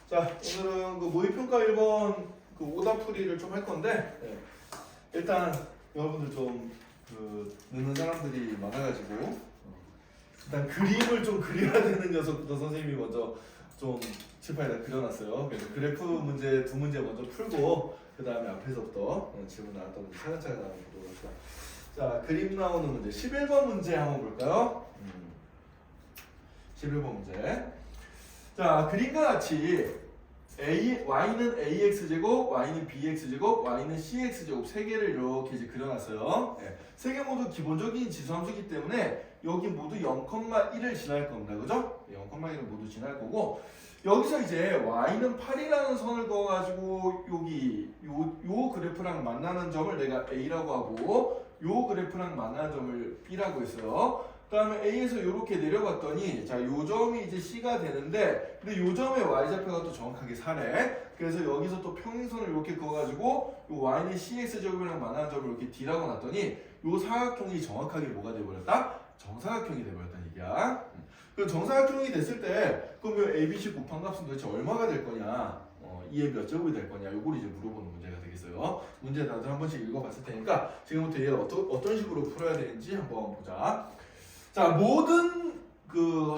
자, 오늘은 그 모의평가 1번 그 오답풀이를 좀 할 건데, 일단 여러분들 좀 늦는 사람들이 많아가지고 일단 그림을 좀 그려야 되는 녀석부터 선생님이 먼저 좀 칠판에다 그려놨어요. 그래서 그래프 문제 두 문제 먼저 풀고 그 다음에 앞에서부터 질문 나왔던 문제 차근차근 한번 보도록 합시다. 자, 그림 나오는 문제 11번 문제 한번 볼까요? 11번 문제. 자, 그림과 같이 y는 ax제곱, y는 bx제곱, y는 cx제곱 세 개를 이렇게 이제 그려놨어요. 세 개 모두 기본적인 지수함수이기 때문에 여기 모두 0,1을 지날 겁니다. 그죠? 0,1을 모두 지날 거고, 여기서 이제 y는 8이라는 선을 그어가지고 여기 요 그래프랑 만나는 점을 내가 a라고 하고, 요 그래프랑 만나는 점을 b라고 했어요. 그 다음에 A에서 이렇게 내려갔더니 자, 요 점이 이제 C가 되는데, 근데 요 점의 Y좌표가 또 정확하게 4래. 그래서 여기서 또 평행선을 이렇게 그어가지고 요 Y는 CX제곱이랑 만나는 점을 이렇게 D라고 놨더니 요 사각형이 정확하게 뭐가 돼버렸다? 정사각형이 돼버렸다는 얘기야. 그럼 정사각형이 됐을 때 그럼 요 ABC 곱한 값은 도대체 얼마가 될 거냐? 2의 몇 제곱이 될 거냐? 요걸 이제 물어보는 문제가 되겠어요. 문제 다들 한 번씩 읽어봤을 테니까 지금부터 얘를 어떤 식으로 풀어야 되는지 한번 보자. 자, 모든 그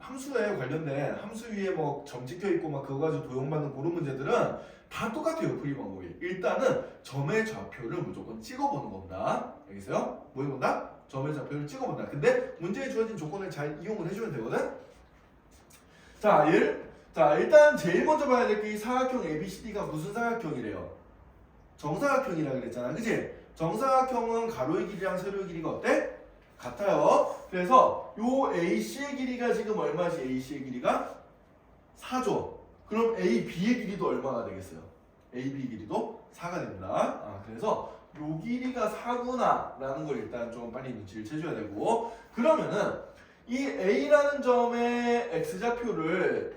함수에 관련된 함수 위에 뭐 점 찍혀 있고 막 그거 가지고 도형받는 그런 문제들은 다 똑같아요. 풀이 방법이. 일단은 점의 좌표를 무조건 찍어보는 겁니다. 알겠어요? 뭐 해본다? 점의 좌표를 찍어본다. 근데 문제에 주어진 조건을 잘 이용을 해주면 되거든. 자, 일단 제일 먼저 봐야 될 게 이 사각형 ABCD가 무슨 사각형이래요? 정사각형이라 그랬잖아, 그치? 정사각형은 가로의 길이랑 세로의 길이가 어때? 같아요. 그래서 요 AC의 길이가 지금 얼마지? AC의 길이가 4죠. 그럼 AB의 길이도 얼마가 되겠어요? AB 길이도 4가 됩니다. 그래서 요 길이가 4구나 라는 걸 일단 좀 빨리 눈치를 채줘야 되고, 그러면은 이 A라는 점의 X좌표를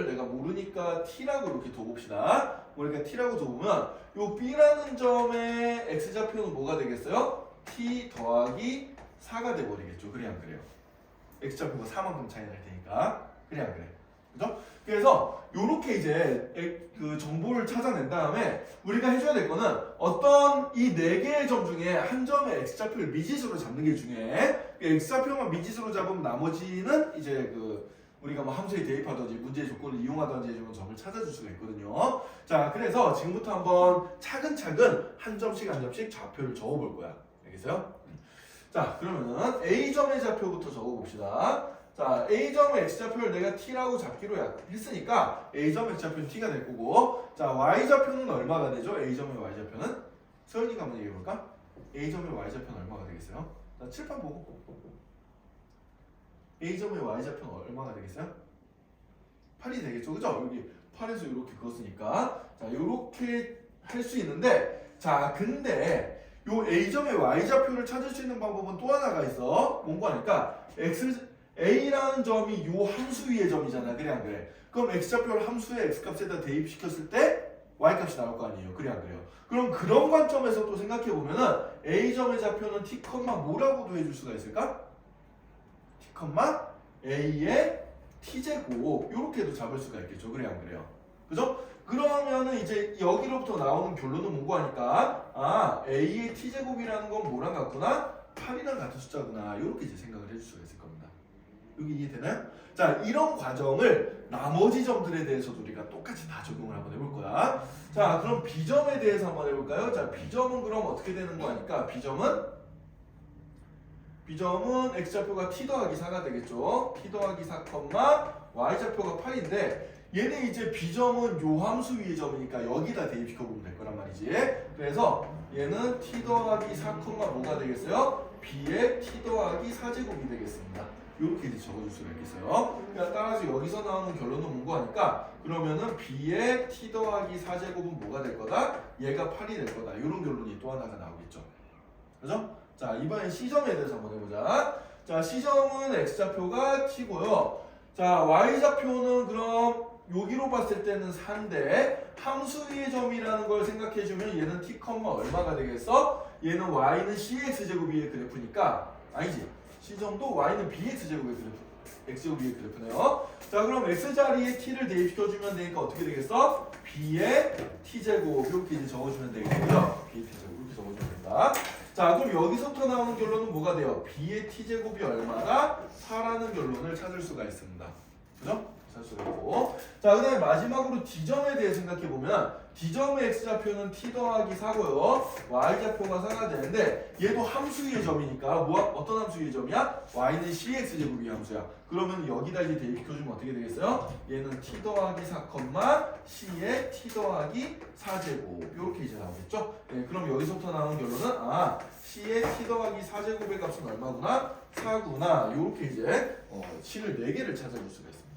내가 모르니까 T라고 이렇게 둬봅시다. 모르니까 T라고 둬보면 요 B라는 점의 X좌표는 뭐가 되겠어요? T 더하기 4가 돼버리겠죠. 그래 안 그래요? X좌표가 4만큼 차이 날 테니까. 그래 안 그래? 그죠? 그래서 요렇게 이제 그 정보를 찾아낸 다음에 우리가 해줘야 될 거는 어떤 이 4개의 점 중에 한 점의 X좌표를 미지수로 잡는 게 중요해. X좌표만 미지수로 잡으면 나머지는 이제 우리가 뭐 함수에 대입하든지 문제의 조건을 이용하든지 해주면 점을 찾아줄 수가 있거든요. 자, 그래서 지금부터 한번 차근차근 한 점씩 좌표를 적어볼 거야. 알겠어요? 자, 그러면은 A점의 좌표부터 적어봅시다. 자, A점의 X좌표를 내가 T라고 잡기로 했으니까 A점의 X좌표는 T가 될 거고, 자, Y좌표는 얼마가 되죠? A점의 Y좌표는? 서연이가 한번 얘기해볼까? A점의 Y좌표는 얼마가 되겠어요? 자, 칠판 보고. A점의 Y좌표는 얼마가 되겠어요? 8이 되겠죠? 그죠? 여기 8에서 이렇게 그었으니까. 자, 이렇게 할 수 있는데, 자, 근데 요 A점의 Y좌표를 찾을 수 있는 방법은 또 하나가 있어. 뭔가 하니까 A라는 점이 요 함수 위의 점이잖아. 그래 안 그래? 그럼 X좌표를 함수의 X값에다 대입시켰을 때 Y값이 나올 거 아니에요. 그래 안 그래요? 그럼 그런 관점에서 또 생각해보면은 A점의 좌표는 T, 뭐라고도 해줄 수가 있을까? T, A의 T제곱 요렇게도 잡을 수가 있겠죠. 그래 안 그래요? 그죠? 그러면은 이제 여기로부터 나오는 결론은 뭔고 하니까 A의 T제곱이라는 건 뭐랑 같구나? 8이랑 같은 숫자구나. 이렇게 이제 생각을 해줄 수가 있을 겁니다. 여기 이해되나요? 자, 이런 과정을 나머지 점들에 대해서도 우리가 똑같이 다 적용을 한번 해볼 거야. 자, 그럼 B점에 대해서 한번 해볼까요? 자, B점은 그럼 어떻게 되는 거 하니까 B점은 X좌표가 T 더하기 4가 되겠죠. T 더하기 4, Y좌표가 8인데 얘는 이제 B점은 요 함수 위의 점이니까 여기다 대입시켜보면 될 거란 말이지. 그래서 얘는 T 더하기 4, 뭐가 되겠어요? B의 T 더하기 4제곱이 되겠습니다. 이렇게 이제 적어줄 수가 있겠어요. 그러니까 따라서 여기서 나오는 결론은 뭔고 하니까 그러면은 B의 T 더하기 4제곱은 뭐가 될 거다? 얘가 8이 될 거다. 이런 결론이 또 하나가 나오겠죠. 그죠? 자, 이번엔 C점에 대해서 한번 해보자. 자, C점은 X좌표가 T고요. 자, Y좌표는 그럼 여기로 봤을 때는 4인데 함수 위의 점이라는 걸 생각해주면 얘는 T, 얼마가 되겠어? 얘는 Y는 CX제곱 위의 그래프니까 아니지. C점도 Y는 BX제곱의 그래프 x제곱의 그래프네요. 자, 그럼 x자리에 t를 대입시켜주면 되니까 어떻게 되겠어? b의 t제곱 이렇게 이제 적어주면 되겠고요. b의 t제곱 이렇게 적어주면 된다. 자, 그럼 여기서부터 나오는 결론은 뭐가 돼요? b의 t제곱이 얼마나 4라는 결론을 찾을 수가 있습니다. 그죠? 찾을 수가 있고. 자, 그 다음에 마지막으로 D점에 대해 생각해보면 D점의 x좌표는 t 더하기 4고요. y좌표가 4가 되는데 얘도 함수의 점이니까 어떤 함수의 점이야? y는 cx제곱이 함수야. 그러면 여기다 이제 대입시켜주면 어떻게 되겠어요? 얘는 t 더하기 4, c의 t 더하기 4제곱 이렇게 이제 나오겠죠? 네, 그럼 여기서부터 나오는 결론은 c의 t 더하기 4제곱의 값은 얼마구나? 4구나. 이렇게 이제 c를 4개를 찾아줄 수가 있습니다.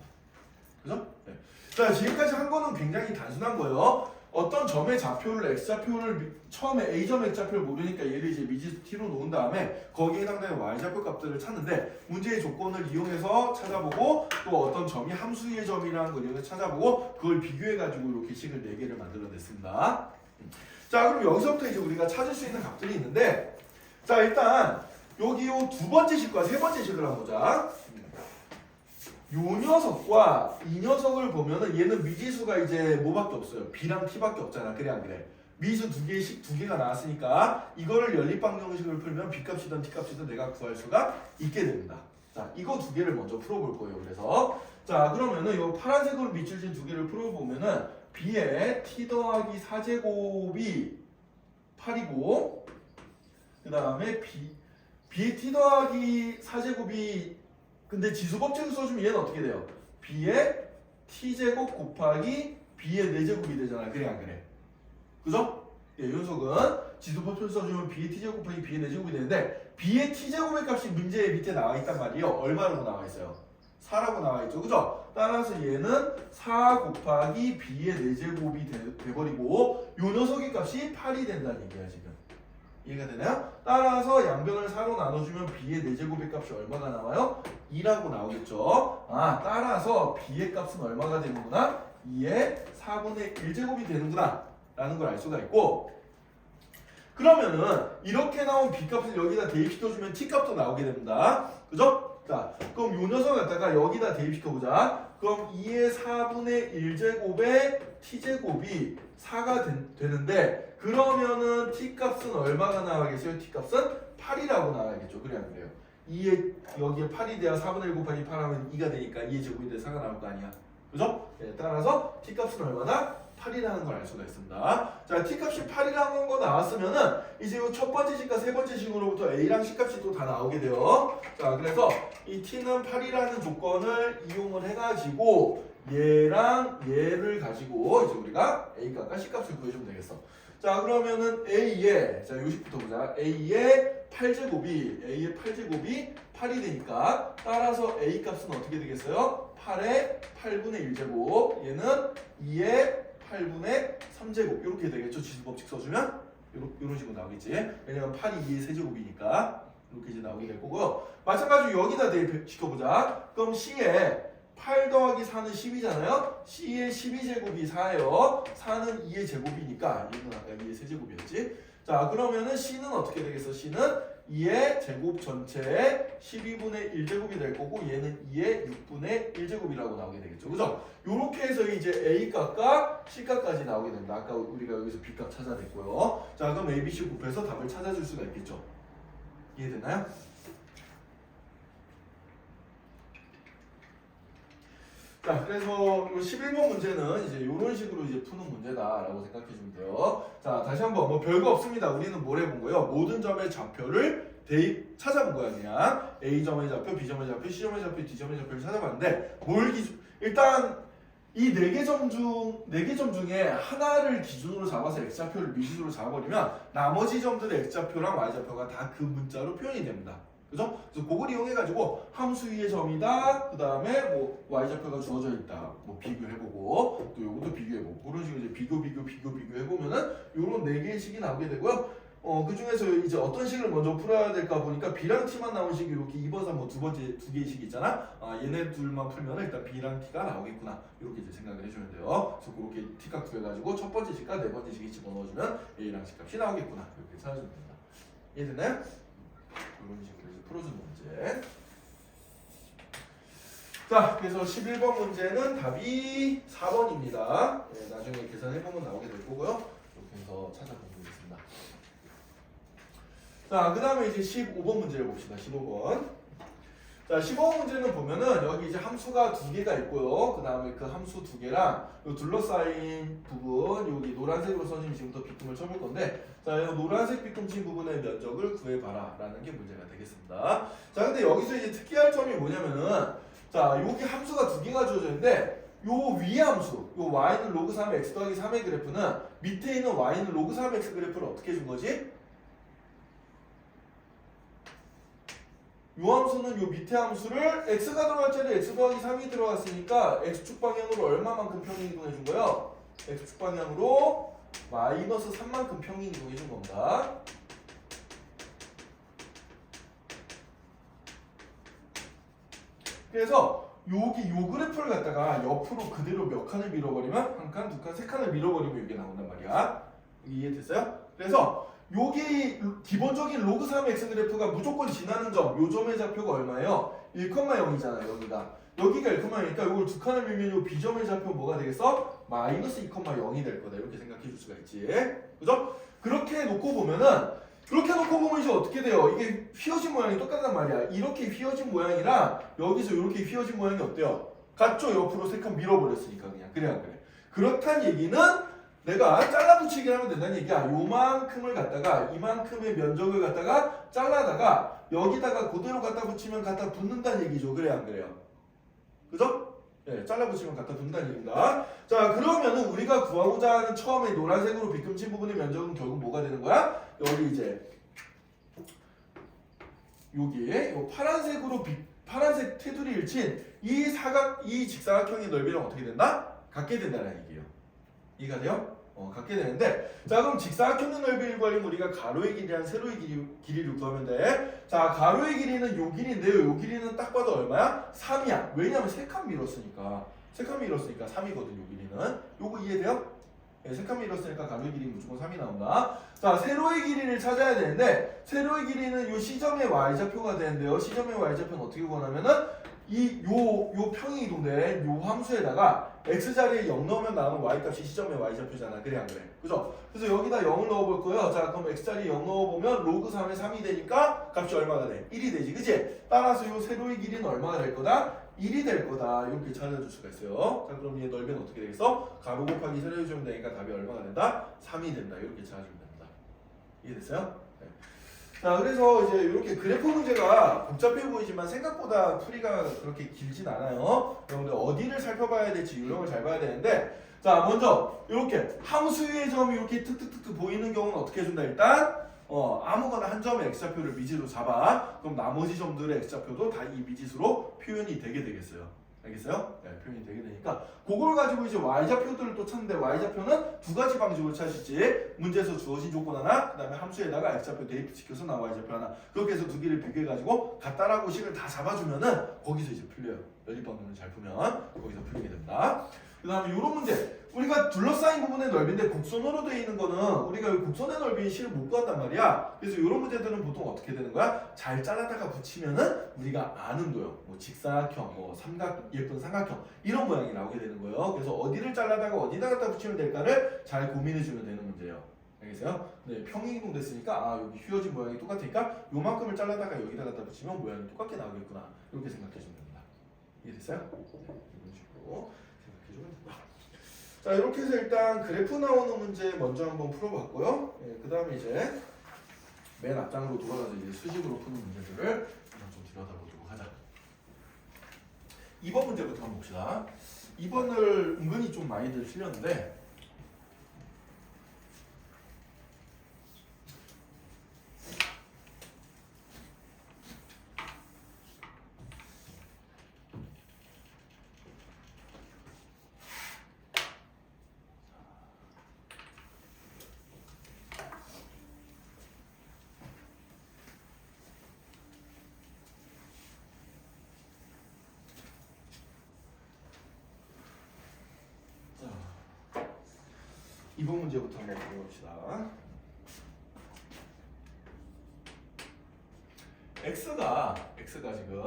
그죠? 네. 자, 지금까지 한 거는 굉장히 단순한 거예요. 어떤 점의 좌표를 x좌표를 처음에 a점 x좌표를 모르니까 얘를 이제 미지수 t로 놓은 다음에 거기에 해당되는 y좌표 값들을 찾는데 문제의 조건을 이용해서 찾아보고 또 어떤 점이 함수의 점이라는 걸 이용해서 찾아보고 그걸 비교해가지고 이렇게 식을 4개를 만들어냈습니다. 자, 그럼 여기서부터 이제 우리가 찾을 수 있는 값들이 있는데 자, 일단 여기 요 두 번째 식과 세 번째 식을 한번 보자. 요 녀석과 이 녀석을 보면은 얘는 미지수가 이제 뭐밖에 없어요. b랑 t밖에 없잖아. 그래 안 그래? 미지수 두 개가 나왔으니까 이거를 연립방정식을 풀면 b값이든 t값이든 내가 구할 수가 있게 됩니다. 자, 이거 두 개를 먼저 풀어볼 거예요. 그래서 자, 그러면은 요 파란색으로 밑줄진 두 개를 풀어보면은 b의 t 더하기 4제곱이 8이고 그 다음에 b의 t 더하기 4제곱이 근데 지수법칙을 써주면 얘는 어떻게 돼요? b의 t제곱 곱하기 b의 4제곱이 되잖아. 그래 안 그래? 그죠? 예, 이 녀석은 지수법칙을 써주면 b의 t제곱 곱하기 b의 4제곱이 되는데 b의 t제곱의 값이 문제 밑에 나와 있단 말이에요. 얼마라고 나와 있어요? 4라고 나와 있죠. 그죠? 따라서 얘는 4 곱하기 b의 4제곱이 돼버리고 이 녀석의 값이 8이 된다는 얘기야 지금. 이해가 되나요? 따라서 양변을 4로 나눠주면 b의 4제곱의 값이 얼마가 나와요? 2라고 나오겠죠. 따라서 b의 값은 얼마가 되는구나? 2의 4분의 1제곱이 되는구나 라는 걸 알 수가 있고 그러면은 이렇게 나온 b값을 여기다 대입시켜주면 t값도 나오게 됩니다. 그죠? 자, 그럼 요 녀석 갖다가 여기다 대입시켜보자. 그럼 2의 4분의 1제곱의 t제곱이 4가 되는데 그러면은 t값은 얼마가 나와야겠어요? t값은 8이라고 나와야겠죠. 그래 안 그래요? 2에 여기에 8이 돼야 4분의 1 곱하기 8 하면 2가 되니까 2의 제곱이 돼서 4가 나올 거 아니야. 그죠? 네, 따라서 t값은 얼마나? 8이라는 걸 알 수가 있습니다. 자, t값이 8이라는 거 나왔으면은 이제 이 첫 번째 식과 세 번째 식으로부터 a랑 c값이 또 다 나오게 돼요. 자, 그래서 이 t는 8이라는 조건을 이용을 해가지고 얘랑 얘를 가지고 이제 우리가 a 값과 c 값을 구해주면 되겠어. 자, 그러면은 a의 자 요식부터 보자. a의 8제곱이 8이 되니까 따라서 a 값은 어떻게 되겠어요? 8의 8분의 1제곱 얘는 2의 8분의 3제곱 이렇게 되겠죠. 지수법칙 써주면 이런 식으로 나오겠지. 왜냐면 8이 2의 세제곱이니까 이렇게 이제 나오게 될 거고요. 마찬가지로 여기다 대입시켜보자. 그럼 c의 8 더하기 4는 10이잖아요. c의 12제곱이 4예요. 4는 2의 제곱이니까 얘는 아까 2의 세제곱이었지. 자, 그러면은 c는 어떻게 되겠어? c는 2의 제곱 전체의 12분의 1제곱이 될 거고 얘는 2의 6분의 1제곱이라고 나오게 되겠죠. 그죠? 요렇게 해서 이제 A값과 C값까지 나오게 됩니다. 아까 우리가 여기서 B값 찾아냈고요. 자, 그럼 A, B, C 곱해서 답을 찾아줄 수가 있겠죠. 이해되나요? 자, 그래서 11번 문제는 이제 이런 식으로 이제 푸는 문제다라고 생각해 주면 돼요. 자, 다시 한번 뭐 별거 없습니다. 우리는 뭘 해본 거예요? 모든 점의 좌표를 대입 찾아본 거야. 그냥 A점의 좌표, B점의 좌표, C점의 좌표, D점의 좌표를 찾아봤는데 일단 이 4개 점 중에 하나를 기준으로 잡아서 x좌표를 미지수로 잡아버리면 나머지 점들의 x좌표랑 y좌표가 다 그 문자로 표현이 됩니다. 그죠? 그래서 그걸 이용해가지고 함수 위의 점이다. 그 다음에 뭐 y좌표가 주어져 있다. 뭐 비교해보고 또 요것도 비교해보고 그런 식으로 이제 비교해보면은 요런 4개의 식이 나오게 되고요. 그 중에서 이제 어떤 식을 먼저 풀어야 될까 보니까 B랑 T만 나온 식이 이렇게 2번, 3번 두 개의 식이 있잖아. 얘네 둘만 풀면 일단 B랑 T가 나오겠구나. 이렇게 이제 생각을 해주면 돼요. 그래서 그렇게 T값 구해가지고 첫 번째 식과 네 번째 식이 집어넣어주면 A랑 C 값이 나오겠구나. 이렇게 찾아주면 됩니다. 이해됐나요? 이런 식으로 이제 풀어주는 문제. 자, 그래서 11번 문제는 답이 4번입니다. 네, 나중에 계산해보면 나오게 될 거고요. 이렇게 해서 찾아보면 되겠습니다. 자, 그 다음에 이제 15번 문제를 봅시다. 15번. 자, 15번 문제는 보면은 여기 이제 함수가 두 개가 있고요. 그 다음에 그 함수 두 개랑 요 둘러싸인 부분, 여기 노란색으로 선생님이 지금부터 빗금을 쳐볼 건데, 자, 이 노란색 빗금 친 부분의 면적을 구해봐라 라는 게 문제가 되겠습니다. 자, 근데 여기서 이제 특이할 점이 뭐냐면은, 자, 여기 함수가 두 개가 주어져 있는데, 요 위의 함수, 요 y는 로그 3의 x 더하기 3의 그래프는 밑에 있는 y는 로그 3의 x 그래프를 어떻게 준 거지? 요 함수는 요 밑에 함수를 x가 들어갈 자리에 x 더하기 3이 들어갔으니까 x축 방향으로 얼마만큼 평행이동해 준 거예요? x축 방향으로 마이너스 3만큼 평행이동해 준 겁니다. 그래서 여기 요 그래프를 갖다가 옆으로 그대로 몇 칸을 밀어버리면 한 칸, 두 칸, 세 칸을 밀어버리면 이게 나온단 말이야. 이해됐어요? 그래서 여기 기본적인 로그 3 x 그래프가 무조건 지나는 점, 요 점의 좌표가 얼마예요? 1,0이잖아요. 여기가 1,0이니까 이걸 두 칸을 밀면 요 b점의 좌표 뭐가 되겠어? 마이너스 2,0이 될 거다. 이렇게 생각해 줄 수가 있지. 그죠? 그렇게 놓고 보면은, 그렇게 놓고 보면 이제 어떻게 돼요? 이게 휘어진 모양이 똑같단 말이야. 이렇게 휘어진 모양이랑 여기서 이렇게 휘어진 모양이 어때요? 같죠? 옆으로 세 칸 밀어버렸으니까 그냥. 그래 안 그래? 그렇단 얘기는 내가 잘라붙이기 하면 된다는 얘기야. 요만큼을 갖다가 이만큼의 면적을 갖다가 잘라다가 여기다가 그대로 갖다 붙이면 갖다 붙는다는 얘기죠. 그래 안 그래요? 그죠? 네, 잘라붙이면 갖다 붙는다는 얘기입니다. 자, 그러면은 우리가 구하고자 하는 처음에 노란색으로 빗금친 부분의 면적은 결국 뭐가 되는 거야? 여기 이제 여기에 요 파란색 테두리를 친 이 직사각형의 넓이랑 어떻게 된다? 같게 된다는 얘기예요. 이해가 돼요? 같게 되는데, 자, 그럼 직사각형의 넓이를 구하려면 우리가 가로의 길이랑 세로의 길이를 구하면 돼. 자, 가로의 길이는 요 길이인데요. 요 길이는 딱 봐도 얼마야? 3이야. 왜냐면 세 칸 밀었으니까. 3이거든, 요 길이는. 요거 이해돼요? 네, 세 칸 밀었으니까 가로의 길이 무조건 3이 나온다. 자, 세로의 길이를 찾아야 되는데, 세로의 길이는 요 시점의 y좌표가 되는데요. 시점의 y좌표는 어떻게 구하냐면은 요 평이 이동된 요 함수에다가 x자리에 0 넣으면 나오는 y값이 시점의 y좌표잖아. 그래 안 그래? 그죠? 그래서 여기다 0을 넣어볼 거예요. 자, 그럼 x자리에 0 넣어보면 로그 3의 3이 되니까 값이 얼마가 돼? 1이 되지. 그치? 따라서 요 세로의 길이는 얼마가 될 거다? 1이 될 거다. 이렇게 찾아줄 수가 있어요. 자, 그럼 얘 넓이는 어떻게 되겠어? 가로 곱하기 세로 해주면 되니까 답이 얼마가 된다? 3이 된다. 이렇게 찾아주면 됩니다. 이해됐어요? 네. 자, 그래서 이제 이렇게 그래프 문제가 복잡해 보이지만 생각보다 풀이가 그렇게 길진 않아요. 여러분들 어디를 살펴봐야 될지 요령을 잘 봐야 되는데, 자, 먼저 이렇게 함수 위의 점이 이렇게 툭툭툭 보이는 경우는 어떻게 해준다? 일단 아무거나 한 점의 x좌표를 미지로 잡아. 그럼 나머지 점들의 x좌표도 다 이 미지수로 표현이 되게 되겠어요. 알겠어요? 네, 표현이 되게 되니까 그걸 가지고 이제 y좌표들을 또 찾는데, y좌표는 두 가지 방식으로 찾을 수 있지. 문제에서 주어진 조건 하나, 그 다음에 함수에다가 x좌표 대입시켜서 나와 y좌표 하나. 그렇게 해서 두 개를 비교해가지고 같다라고 식을 다 잡아주면은 거기서 이제 풀려요. 연립방정을 잘 풀면 거기서 풀리게 됩니다. 그 다음에 이런 문제, 우리가 둘러싸인 부분의 넓이인데 곡선으로 되어 있는 거는 우리가 곡선의 넓이 실을 못 구한단 말이야. 그래서 이런 문제들은 보통 어떻게 되는 거야? 잘 잘라다가 붙이면은 우리가 아는 도형, 뭐 직사각형, 뭐 예쁜 삼각형 이런 모양이 나오게 되는 거예요. 그래서 어디를 잘라다가 어디다 갖다 붙이면 될까를 잘 고민해주면 되는 문제예요. 알겠어요? 네, 평행이동 됐으니까 여기 휘어진 모양이 똑같으니까 요만큼을 잘라다가 여기다 갖다 붙이면 모양이 똑같게 나오겠구나. 이렇게 생각해주면 됩니다. 이해됐어요? 네, 이런 식으로 생각해주면 됩니다. 자, 이렇게 해서 일단 그래프 나오는 문제 먼저 한번 풀어봤고요. 네, 그 다음에 이제 맨 앞장으로 돌아가서 이제 수직으로 푸는 문제들을 좀 들여다보도록 하자. 2번 문제부터 한번 봅시다. 2번을 은근히 좀 많이들 틀렸는데, 이번 문제부터 한번 풀어봅시다. x가 지금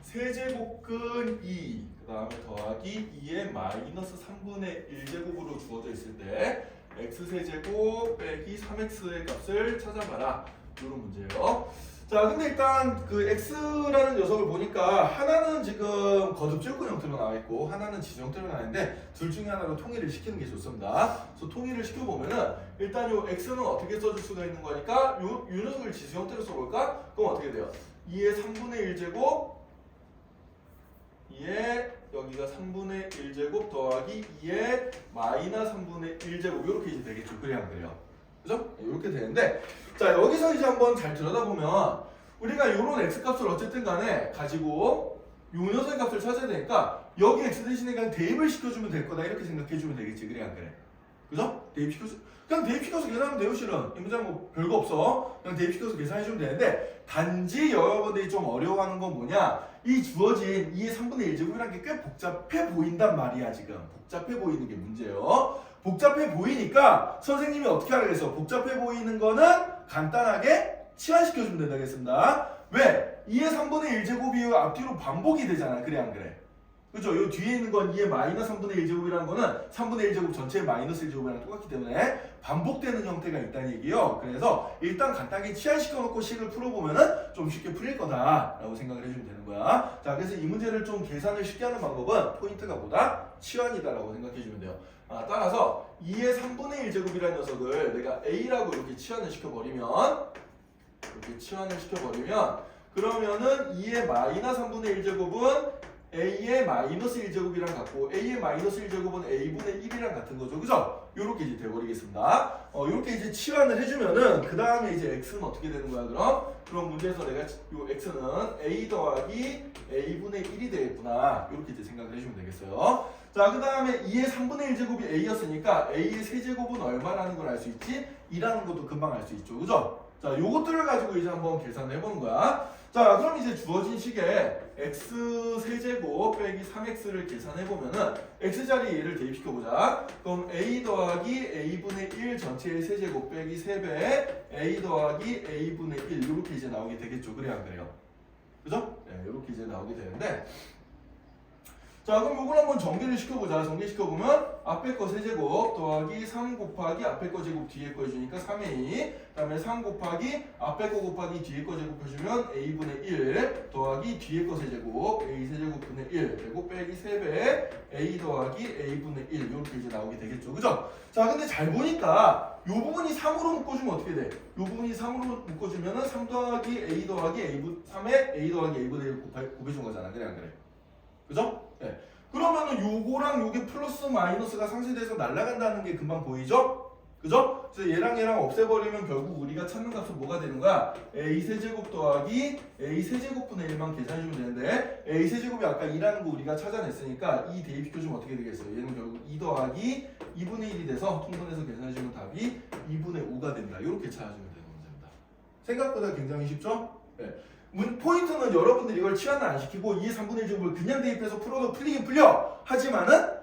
세제곱근 2, 그 다음에 더하기 2의 마이너스 3분의 1제곱으로 주어져 있을 때 x세제곱 빼기 3x의 값을 찾아봐라. 이런 문제예요. 자, 근데 일단 그 x라는 녀석을 보니까 하나는 지금 거듭줄근 형태로 나와 있고 하나는 지수 형태로 나와 있는데 둘 중에 하나로 통일을 시키는 게 좋습니다. 그래서 통일을 시켜보면은 일단 요 x는 어떻게 써줄 수가 있는 거니까 요 녀석을 지수 형태로 써볼까? 그럼 어떻게 돼요? 2의 3분의 1제곱 2의 여기가 3분의 1제곱 더하기 2의 마이너스 3분의 1제곱 이렇게 이제 되겠죠. 그래야 안 그래요? 그죠? 이렇게 되는데 자 여기서 이제 한번 잘 들여다보면 우리가 요런 x값을 어쨌든 간에 가지고 요 녀석의 값을 찾아야 되니까 여기 x 대신에 그냥 대입을 시켜주면 될 거다 이렇게 생각해주면 되겠지. 그래 안 그래? 그죠? 대입시켜서 그냥 대입시켜서 계산하면 돼요. 실은 이 문제는 뭐 별거 없어. 그냥 대입시켜서 계산해주면 되는데 단지 여러분들이 좀 어려워하는 건 뭐냐, 이 주어진 2의 3분의 1제곱이라는 게 꽤 복잡해 보인단 말이야. 지금 복잡해 보이는 게 문제예요. 복잡해 보이니까 선생님이 어떻게 하라 그랬어? 복잡해 보이는 거는 간단하게 치환시켜주면 된다겠습니다. 왜? 2의 3분의 1제곱이 앞뒤로 반복이 되잖아. 그래 안 그래? 그죠? 요 뒤에 있는 건 2의 마이너스 3분의 1제곱이라는 거는 3분의 1제곱 전체의 마이너스 1제곱이랑 똑같기 때문에 반복되는 형태가 있다는 얘기예요. 그래서 일단 간단하게 치환시켜 놓고 식을 풀어보면은 좀 쉽게 풀릴 거다라고 생각을 해주면 되는 거야. 자, 그래서 이 문제를 좀 계산을 쉽게 하는 방법은 포인트가 뭐다? 치환이다라고 생각해주면 돼요. 따라서 2의 3분의 1제곱이라는 녀석을 내가 A라고 이렇게 치환을 시켜버리면 그러면은 2의 마이너스 3분의 1제곱은 A의 마이너스 1제곱이랑 같고 A의 마이너스 1제곱은 A분의 1이랑 같은 거죠. 그죠? 요렇게 이제 돼버리겠습니다. 요렇게 이제 치환을 해주면은 그 다음에 이제 X는 어떻게 되는 거야 그럼 문제에서 내가 요 X는 A 더하기 A분의 1이 되겠구나. 요렇게 이제 생각을 해주면 되겠어요. 자, 그 다음에 2의 3분의 1제곱이 A였으니까 A의 세제곱은 얼마라는 걸 알 수 있지? 2라는 것도 금방 알 수 있죠. 그죠? 자, 요것들을 가지고 이제 한번 계산을 해보는 거야. 자, 그럼 이제 주어진 식에 x 세제곱 빼기 3x를 계산해보면은 x자리에 얘를 대입시켜보자. 그럼 a 더하기 a분의 1 전체의 세제곱 빼기 3배 a 더하기 a분의 1 이렇게 이제 나오게 되겠죠. 그래 안 그래요? 그죠? 네, 이렇게 이제 나오게 되는데 자, 그럼 요걸 한번 정리를 시켜보자. 정리시켜보면 앞에 거 세제곱 더하기 3 곱하기 앞에 거 제곱 뒤에 거 해주니까 3a, 그 다음에 3 곱하기 앞에 거 곱하기 뒤에 거 제곱 해주면 a분의 1 더하기 뒤에 거 세제곱 a 세제곱분의 1 그리고 빼기 3배 a 더하기 a분의 1 이렇게 이제 나오게 되겠죠. 그죠? 자, 근데 잘 보니까 요 부분이 3으로 묶어주면 어떻게 돼? 요 부분이 3으로 묶어주면은 3 더하기 a 더하기 a 3에 a 더하기 a분의 1 곱해준 거잖아. 그래 안 그래? 그죠? 네. 그러면은 요거랑 요게 플러스 마이너스가 상쇄돼서 날아간다는 게 금방 보이죠? 그죠? 그래서 얘랑 없애버리면 결국 우리가 찾는 값은 뭐가 되는 거야? a 세제곱 더하기 a 세제곱분의 1만 계산해주면 되는데 a 세제곱이 아까 2라는 거 우리가 찾아냈으니까 2 대입시켜주면 어떻게 되겠어요? 얘는 결국 2 더하기 2분의 1이 돼서 통분해서 계산해주면 답이 2분의 5가 된다. 이렇게 찾아주면 되는 문제입니다. 생각보다 굉장히 쉽죠? 네. 포인트는 여러분들이 이걸 치환을 안 시키고 2의 3분의 1제곱을 그냥 대입해서 풀어도 풀리긴 풀려. 하지만은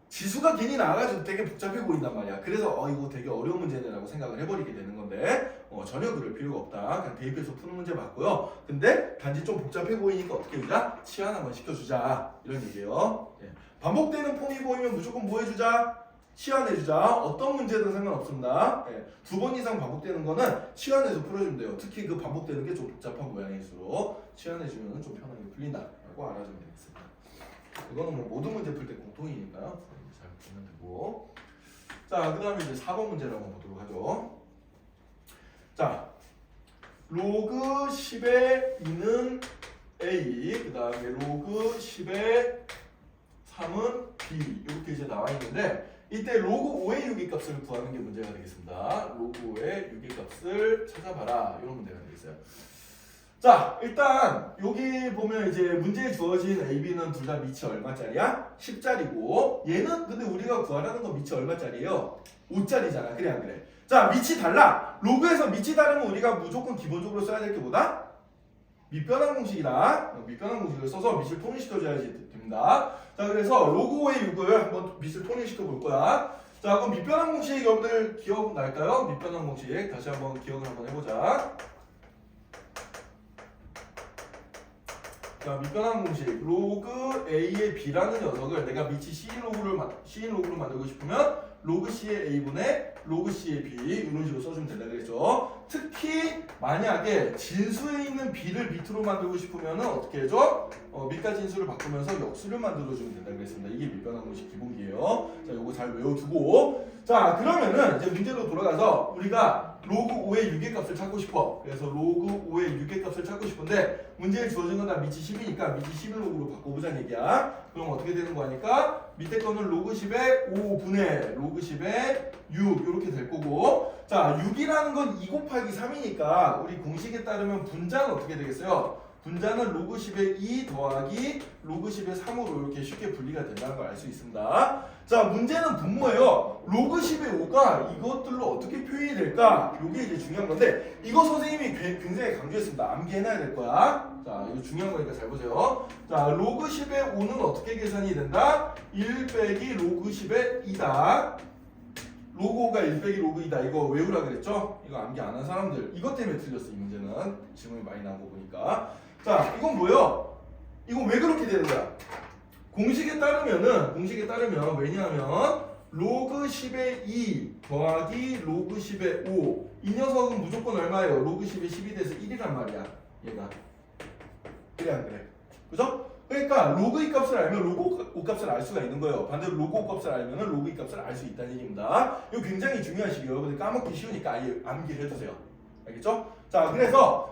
지수가 괜히 나와가지고 되게 복잡해 보인단 말이야. 그래서 이거 되게 어려운 문제네라고 생각을 해버리게 되는 건데 전혀 그럴 필요가 없다. 그냥 대입해서 푸는 문제 맞고요. 근데 단지 좀 복잡해 보이니까 어떻게 해주자? 치환 한번 시켜주자. 이런 얘기예요. 네. 반복되는 폼이 보이면 무조건 뭐 해주자? 치환해주자. 어떤 문제든 상관없습니다. 네. 2번 이상 반복되는 거는 치환해서 풀어주면 돼요. 특히 그 반복되는 게 좀 복잡한 모양일수록 치환해주면 좀 편하게 풀린다라고 알아주면 되겠습니다. 이거는 뭐 모든 문제 풀 때 공통이니까요. 잘 보면 되고. 자, 그 다음에 이제 4번 문제를 한번 보도록 하죠. 자, 로그 10의 2는 A, 그 다음에 로그 10의 3은 B 이렇게 이제 나와 있는데 이때 로그 5의 유기값을 구하는 게 문제가 되겠습니다. 로그 5의 유기값을 찾아봐라. 이런 문제가 되겠어요. 자, 일단 여기 보면 이제 문제에 주어진 A, B는 둘 다 밑이 얼마짜리야? 10짜리고 얘는 근데 우리가 구하라는 건 밑이 얼마짜리예요? 5짜리잖아. 그래 안 그래? 자, 밑이 달라. 로그에서 밑이 다르면 우리가 무조건 기본적으로 써야 될 게 뭐다? 밑변환 공식이다. 밑변환 공식을 써서 밑을 통일시켜줘야지 됩니다. 자, 그래서 로그 5의 6을 한번 밑을 통일시켜 볼 거야. 자, 그럼 밑변환 공식 여러분들 기억날까요? 밑변환 공식 다시 한번 기억을 한번 해보자. 자, 밑변환 공식 로그 A의 B라는 녀석을 내가 밑이 C1로그로 만들고 싶으면 로그 C의 A분의 로그 C의 B 이런 식으로 써주면 된다 그랬죠. 특히 만약에 진수에 있는 B를 밑으로 만들고 싶으면 어떻게 해줘? 밑과 진수를 바꾸면서 역수를 만들어주면 된다 그랬습니다. 이게 밑변환 공식 기본기예요. 자, 요거 잘 외워두고, 자 그러면은 이제 문제로 돌아가서 우리가 로그 5의 유계값을 찾고 싶어. 그래서 로그 5의 유계값을 찾고 싶은데 문제에 주어진 건 다 밑이 10이니까 밑이 11로그로 바꿔보자는 얘기야. 그럼 어떻게 되는 거니까 밑에 거는 로그 10의 5분의 로그 10의 6 이렇게 될 거고, 자 6이라는 건 2 곱하기 3이니까 우리 공식에 따르면 분자는 어떻게 되겠어요? 분자는 로그 10의 2 더하기 로그 10의 3으로 이렇게 쉽게 분리가 된다는 걸 알 수 있습니다. 자, 문제는 분모예요. 로그 10의 5가 이것들로 어떻게 표현이 될까? 이게 이제 중요한 건데, 이거 선생님이 굉장히 강조했습니다. 암기해놔야 될 거야. 자, 이거 중요한 거니까 잘 보세요. 자, 로그 10의 5는 어떻게 계산이 된다? 1 빼기 로그 10의 2다. 로그 5가 1 빼기 로그 2다. 이거 외우라 그랬죠? 이거 암기 안 한 사람들 이것 때문에 틀렸어. 이 문제는 질문이 많이 나온 거 보니까. 자, 이건 뭐예요? 이건 왜 그렇게 되는 거야? 공식에 따르면 왜냐하면 로그 10의 2 더하기 로그 10의 5 이 녀석은 무조건 얼마예요? 로그 10의 10이 돼서 1이란 말이야. 얘가 그래 안 그래? 그죠? 그러니까 로그 2 값을 알면 로그 5 값을 알 수가 있는 거예요. 반대로 로그 5 값을 알면 로그 2 값을 알 수 있다는 얘기입니다. 이거 굉장히 중요한 식이에요. 여러분들 까먹기 쉬우니까 아예 암기를 해두세요. 알겠죠? 자, 그래서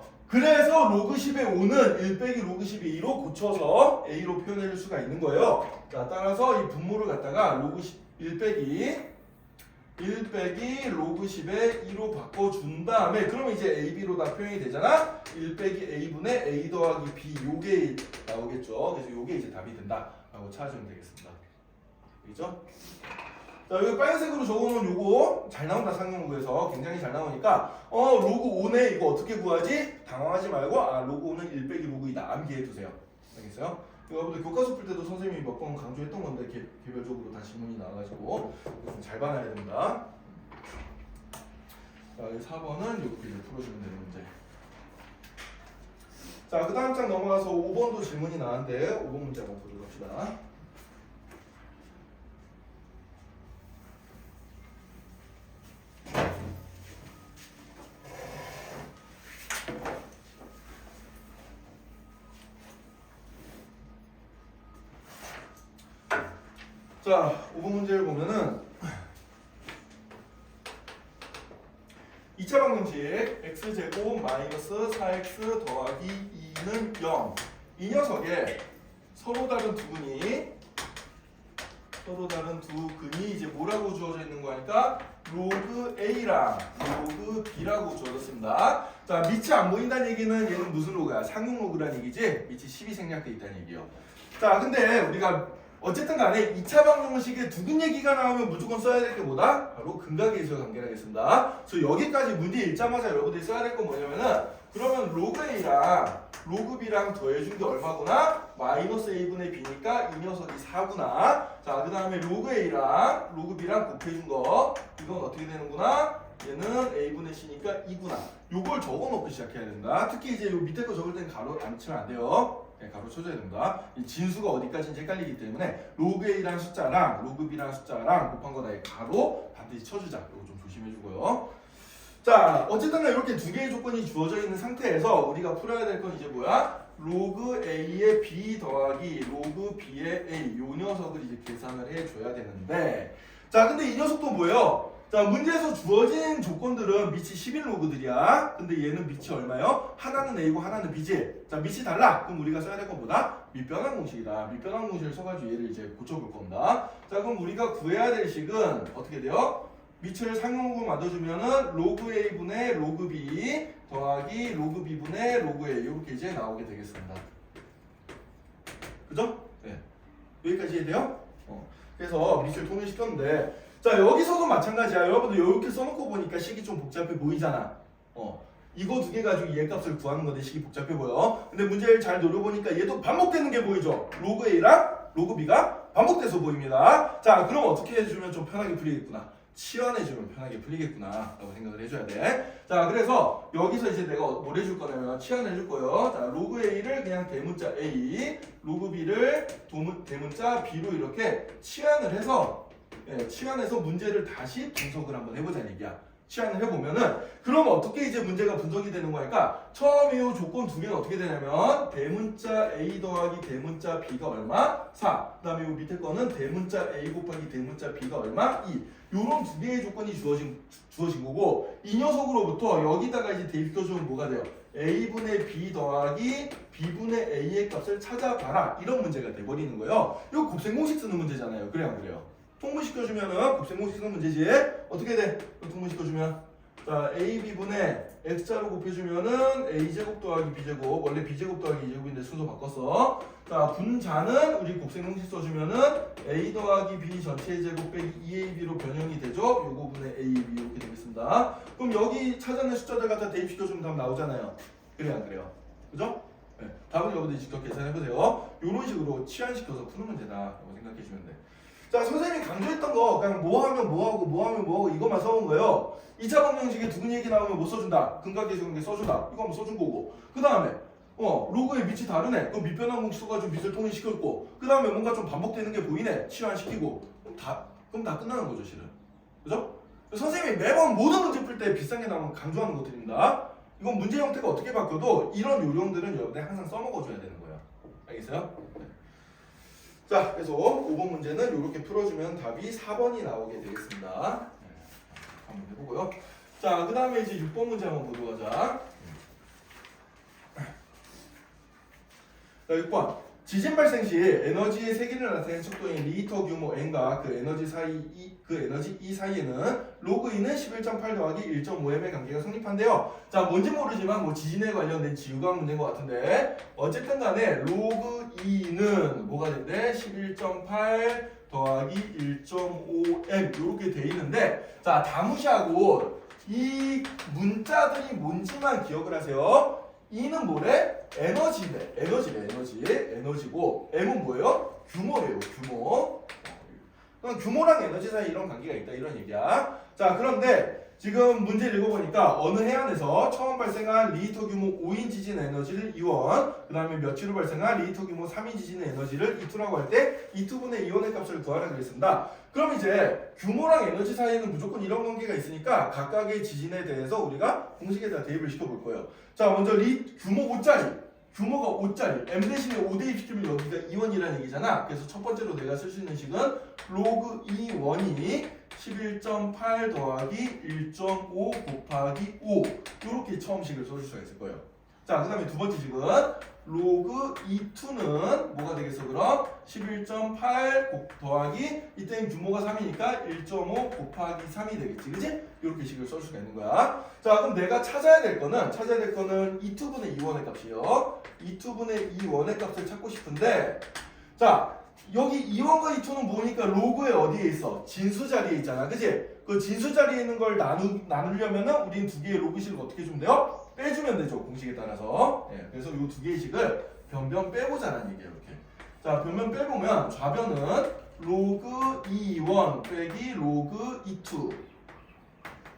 로그 10의 5는 1 빼기 로그 10의 2로 고쳐서 A로 표현해줄 수가 있는 거예요. 자, 따라서 이 분모를 갖다가 로그 1 빼기 로그 10의 2로 바꿔준 다음에 그러면 이제 A, B로 다 표현이 되잖아. 1 빼기 A분의 A 더하기 B 요게 나오겠죠. 그래서 요게 이제 답이 된다 라고 찾아주면 되겠습니다. 그죠? 자, 여기 빨간색으로 적어놓은 요거 잘 나온다. 상용문구에서 굉장히 잘 나오니까 로그 5네 이거 어떻게 구하지? 당황하지 말고 로그 5는 1 빼기 로그 2다 암기해두세요. 알겠어요? 여러분들 교과서 풀 때도 선생님이 몇 번 강조했던 건데 개별적으로 다 질문이 나와가지고 잘 봐놔야 됩니다. 자, 4번은 이렇게 풀어주면 되는 문제. 자, 그 다음 장 넘어가서 5번도 질문이 나왔는데 5번 문제 한번 보도록 합시다. 자, 5번 문제를 보면은 2차 방정식 x제곱 마이너스 4x 더하기 2는 0. 이 녀석에 서로 다른 두 근이 이제 뭐라고 주어져 있는 거니까 로그 A랑 로그 B라고 주어졌습니다. 자, 밑이 안 보인다는 얘기는 얘는 무슨 로그야? 상용 로그라는 얘기지? 밑이 10이 생략돼 있다는 얘기예요. 자, 근데 우리가 어쨌든 간에 2차 방정식에 두근 얘기가 나오면 무조건 써야 될 게 뭐다? 바로 근각계수와 관계하겠습니다. 그래서 여기까지 문제 읽자마자 여러분들이 써야 될 건 뭐냐면은 그러면 로그 A랑 로그 B랑 더해준 게 얼마구나? 마이너스 A분의 B니까 이 녀석이 4구나. 자, 그 다음에 로그 A랑 로그 B랑 곱해준 거 이건 어떻게 되는구나? 얘는 A분의 C니까 2구나. 요걸 적어놓고 시작해야 된다. 특히 이제 요 밑에 거 적을 때는 가로 안 치면 안 돼요. 네, 가로 쳐줘야 됩니다. 이 진수가 어디까지인지 헷갈리기 때문에 로그 A라는 숫자랑 로그 B라는 숫자랑 곱한 거다 가로 반드시 쳐주자. 이거 좀 조심해주고요. 자, 어쨌든 이렇게 두 개의 조건이 주어져 있는 상태에서 우리가 풀어야 될 건 이제 뭐야? 로그 A의 B 더하기 로그 B의 A 요 녀석을 이제 계산을 해줘야 되는데, 자, 근데 이 녀석도 뭐예요? 자, 문제에서 주어진 조건들은 밑이 11로그들이야. 근데 얘는 밑이 얼마요? 하나는 A고 하나는 B지. 자, 밑이 달라. 그럼 우리가 써야 될 건 뭐다? 밑변환 공식이다. 밑변환 공식을 써가지고 얘를 이제 고쳐볼 겁니다. 자, 그럼 우리가 구해야 될 식은 어떻게 돼요? 밑을 상용으로 만들어주면은 로그 A분의 로그 B 더하기 로그 B분의 로그 A 이렇게 이제 나오게 되겠습니다. 그죠? 네. 여기까지 이해돼요? 그래서 밑을 통일시켰는데, 자, 여기서도 마찬가지야. 여러분들 이렇게 써놓고 보니까 식이 좀 복잡해 보이잖아. 이거 두 개 가지고 얘 값을 구하는 건데 식이 복잡해 보여. 근데 문제를 잘 노려보니까 얘도 반복되는 게 보이죠? 로그 A랑 로그 B가 반복돼서 보입니다. 자, 그럼 어떻게 해주면 좀 편하게 풀리겠구나. 치환해주면 편하게 풀리겠구나 라고 생각을 해줘야 돼. 자, 그래서 여기서 이제 내가 뭘 해줄 거냐면 치환해줄 거예요. 자, 로그 A를 그냥 대문자 A, 로그 B를 대문자 B로 이렇게 치환을 해서 치환해서 문제를 다시 분석을 한번 해보자는 얘기야. 치환을 해보면은 그럼 어떻게 이제 문제가 분석이 되는 거니까 처음에 이 조건 두 개는 어떻게 되냐면 대문자 A 더하기 대문자 B가 얼마? 4. 그 다음에 이 밑에 거는 대문자 A 곱하기 대문자 B가 얼마? 2. 요런 두 개의 조건이 주어진 거고 이 녀석으로부터 여기다가 이제 대입시켜주면 뭐가 돼요? A분의 B 더하기 B분의 A의 값을 찾아봐라 이런 문제가 돼버리는 거예요. 이거 곱셈공식 쓰는 문제잖아요. 그래 안 그래요? 통분시켜주면은 곱셈공식 쓰는 문제지. 어떻게 돼? 통분시켜주면 자 A, B분의 X자로 곱해주면은 A제곱 더하기 B제곱 원래 B제곱 더하기 E제곱인데 순서 바꿨어. 자 분자는 우리 곱셈공식 써주면은 A 더하기 B 전체의 제곱 빼기 2AB로 변형이 되죠. 요거 분의 AB 이렇게 되겠습니다. 그럼 여기 찾아낸 숫자들 갖다 대입시켜주면 답 나오잖아요. 그래 안 그래요? 그죠? 네. 답은 여러분들이 직접 계산해보세요. 요런 식으로 치환시켜서 푸는 문제다라고 생각해주면 돼. 자 선생님이 강조했던 거 그냥 뭐 하면 뭐 하고 뭐 하면 뭐 하고 이것만 써온 거예요. 2차 방정식에 두근 얘기 나오면 뭐 써준다. 근각계수관계 써준다. 이거 한번 써준 거고 그 다음에 로그의 밑이 다르네. 그럼 밑변환 공식 써가지고 밑을 통일시켰고 그 다음에 뭔가 좀 반복되는 게 보이네. 치환시키고 그럼 다 끝나는 거죠 실은. 그죠? 선생님이 매번 모든 문제 풀 때 비싼 게 나오면 강조하는 것들입니다. 이건 문제 형태가 어떻게 바뀌어도 이런 요령들은 여러분들 항상 써먹어줘야 되는 거예요. 알겠어요? 네. 자, 그래서 5번 문제는 이렇게 풀어주면 답이 4번이 나오게 되겠습니다. 네, 한번 해보고요. 자, 그 다음에 이제 6번 문제 한번 보도록 하자. 자, 6번. 지진 발생 시 에너지의 세기를 나타내는 척도인 리히터 규모 n과 그 에너지 E 사이에는 로그 E는 11.8 더하기 1.5m의 관계가 성립한대요. 자, 뭔지 모르지만 뭐 지진에 관련된 지구과학 문제인 것 같은데 어쨌든 간에 로그 E는 뭐가 된대? 11.8 더하기 1.5m 이렇게 돼 있는데 자, 다 무시하고 이 문자들이 뭔지만 기억을 하세요. E는 뭐래? 에너지래. 에너지고 M은 뭐예요? 규모래요. 규모. 그럼 규모랑 에너지 사이 이런 관계가 있다 이런 얘기야. 자 그런데 지금 문제를 읽어보니까 어느 해안에서 처음 발생한 리히터 규모 5인 지진 에너지를 E1 그 다음에 며칠 후 발생한 리히터 규모 3인 지진 에너지를 E2라고 할 때 E2분의 E1의 값을 구하라 그랬습니다. 그럼 이제 규모랑 에너지 사이에는 무조건 이런 관계가 있으니까 각각의 지진에 대해서 우리가 공식에다 대입을 시켜볼 거예요. 자 먼저 규모 5짜리 규모가 5짜리 M 대신에 5 대입시키면 여기가 E1이라는 얘기잖아. 그래서 첫 번째로 내가 쓸 수 있는 식은 로그 E1이 11.8 더하기 1.5 곱하기 5 이렇게 처음 식을 써줄 수가 있을 거예요. 자 그 다음에 두 번째 식은 로그 E2는 뭐가 되겠어 그럼? 11.8 더하기 이때는 규모가 3이니까 1.5 곱하기 3이 되겠지 그치? 이렇게 식을 써줄 수가 있는 거야. 자 그럼 내가 찾아야 될 거는 E2분의 E1의 값이요. E2분의 E1의 값을 찾고 싶은데 자 여기 E1과 E2는 뭐니까 로그에 어디에 있어? 진수 자리에 있잖아 그치? 그 진수 자리에 있는 걸 나누려면은 우린 두 개의 로그식을 어떻게 주면 돼요? 빼주면 되죠 공식에 따라서. 예, 그래서 이 두 개의 식을 변변 빼보자는 얘기예요 이렇게. 자 변변 빼보면 좌변은 로그 E1 빼기 로그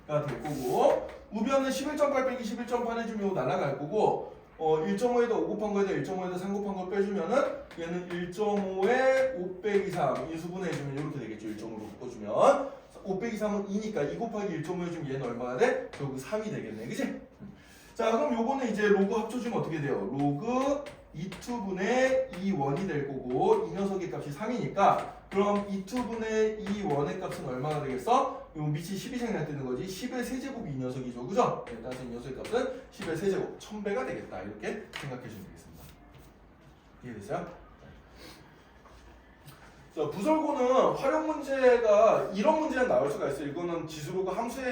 E2가 될 거고 우변은 11.8 빼기 11.8 해주면 이거 날아갈 거고 1.5에다 5 곱한 거에다 1.5에다 3 곱한 걸 빼주면은 얘는 1.5에 5 빼기 3 인수분해 해주면 이렇게 되겠죠. 1.5로 바꿔주면 5 빼기 3은 2니까 2 곱하기 1.5 해주면 얘는 얼마가 돼? 결국 3이 되겠네 그치? 자 그럼 요거는 이제 로그 합쳐주면 어떻게 돼요? 로그 E2분의 E1이 될 거고 이 녀석의 값이 3이니까 그럼 E2분의 E1의 값은 얼마가 되겠어? 요 밑이 10이 생략되는 거지 10의 세제곱이 이 녀석이죠 그죠? 네, 따라서 이 녀석의 값은 10의 세제곱 1000배가 되겠다 이렇게 생각해 주시면 되겠습니다. 이해됐어요? 자, 부설고는 활용 문제가 이런 문제는 나올 수가 있어요. 이거는 지수로그 함수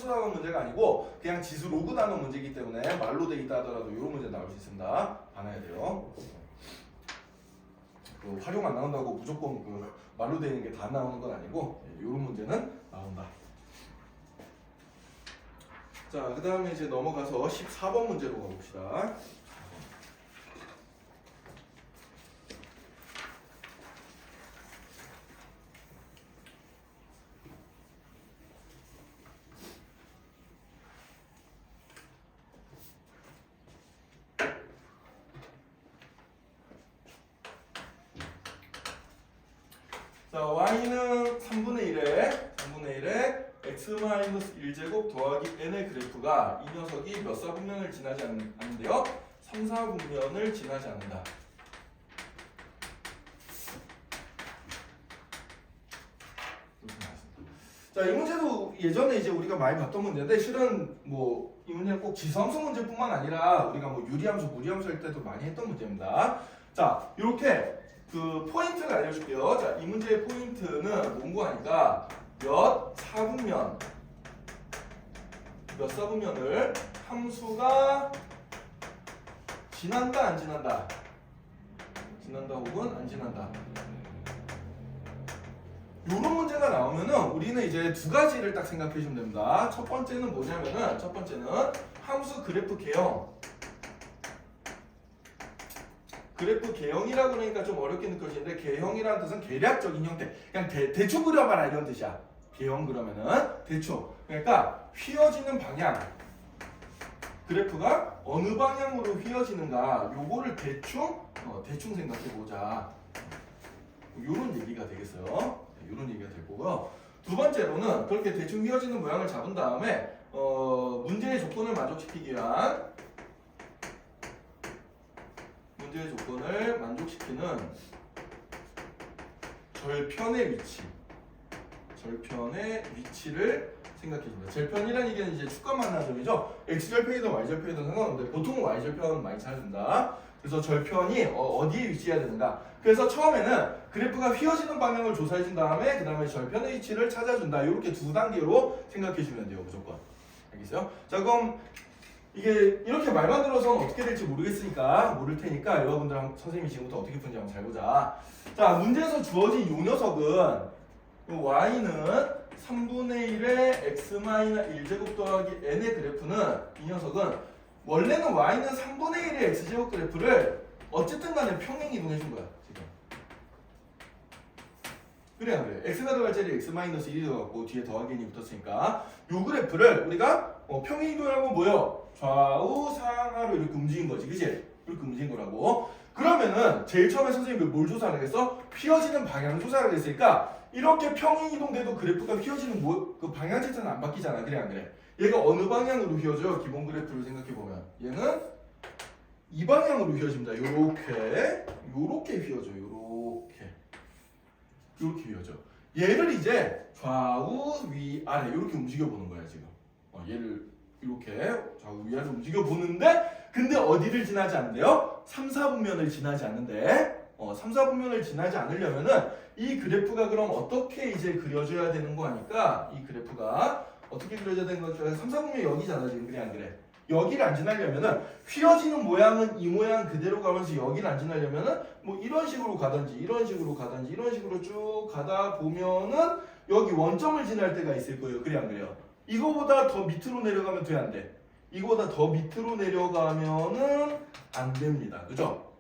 단원 문제가 아니고 그냥 지수로그 단원 문제이기 때문에 말로 돼 있다 하더라도 이런 문제 나올 수 있습니다. 알아야 돼요. 그 활용 안 나온다고 무조건 그 말로 되는 게 다 나오는 건 아니고 이런 문제는 나온다. 자, 그 다음에 이제 넘어가서 14번 문제로 가봅시다. 자, y는 3분의 1에 x-1제곱 더하기 n의 그래프가 이 녀석이 몇 사분면을 지나지 않는데요? 3, 4분면을 지나지 않는다. 자, 이 문제도 예전에 이제 우리가 많이 봤던 문제인데 실은 뭐 이 문제는 꼭 지성수 문제뿐만 아니라 우리가 뭐 유리함수, 무리함수 할 때도 많이 했던 문제입니다. 자, 이렇게 그 포인트를 알려줄게요. 자, 이 문제의 포인트는 뭔고 하니까 몇 사분면을 함수가 지난다 안 지난다? 지난다 혹은 안 지난다. 이런 문제가 나오면은 우리는 이제 두 가지를 딱 생각해 주면 됩니다. 첫 번째는 뭐냐면은 함수 그래프 개형. 그래프 개형이라고 그러니까 좀 어렵게 느껴지는데 개형이라는 뜻은 계략적인 형태. 그냥 대충 그려봐라 이런 뜻이야. 개형 그러면은 대충. 그러니까 휘어지는 방향. 그래프가 어느 방향으로 휘어지는가 요거를 대충 생각해 보자. 요런 얘기가 되겠어요. 이런 얘기가 될 거고요. 두 번째로는 그렇게 대충 휘어지는 모양을 잡은 다음에 문제의 조건을 만족시키기 위한 문제의 조건을 만족시키는 절편의 위치를 생각해 줍니다. 절편이라는 얘기는 이제 축과 만나는 점이죠. x절편이든 y절편이든 상관없는데 보통은 y절편 많이 찾는다. 그래서 절편이 어디에 위치해야 되는가. 그래서 처음에는 그래프가 휘어지는 방향을 조사해 준 다음에 그 다음에 절편의 위치를 찾아준다. 이렇게 두 단계로 생각해 주면 돼요. 무조건. 알겠어요? 자, 그럼 이게 이렇게 말만 들어서는 어떻게 될지 모를 테니까 여러분들 선생님이 지금부터 어떻게 푸는지 한번 잘 보자. 자, 문제에서 주어진 이 녀석은 y는 3분의 1의 x-1제곱 더하기 n의 그래프는 이 녀석은 원래는 y는 3분의 1의 x제곱 그래프를 어쨌든 간에 평행 이동해 준 거야. 지금. 그래 안 그래? x가 더할 자리에 x-1이 들어갔고 뒤에 더하기 n이 붙었으니까 요 그래프를 우리가 평행 이동하면 뭐예요? 좌우 상하로 이렇게 움직인 거지. 그치? 이렇게 움직인 거라고. 그러면은 제일 처음에 선생님이 뭘 조사를 했어? 휘어지는 방향 조사를 했으니까 이렇게 평행 이동돼도 그래프가 휘어지는 그 방향 자체는 안 바뀌잖아. 그래 안 그래? 얘가 어느 방향으로 휘어져요? 기본 그래프를 생각해보면 얘는 이 방향으로 휘어집니다. 요렇게 휘어져. 요렇게 휘어져. 얘를 이제 좌우 위아래 요렇게 움직여보는 거야 지금. 얘를 이렇게 좌우 위아래 움직여보는데 근데 어디를 지나지 않는데요? 3, 4분면을 지나지 않는데 3, 4분면을 지나지 않으려면은 이 그래프가 그럼 어떻게 이제 그려져야 되는 거 하니까 이 그래프가 어떻게 그려져야 되는 거죠? 3, 4분면 여기잖아 지금. 그래 안 그래? 여기를 안 지나려면은 휘어지는 모양은 이 모양 그대로 가면서 여기를 안 지나려면은 뭐 이런 식으로 가든지 이런 식으로 쭉 가다 보면은 여기 원점을 지날 때가 있을 거예요. 그래 안 그래요? 이거보다 더 밑으로 내려가면 돼 안 돼? 이거보다 더 밑으로 내려가면은 안 됩니다. 그죠?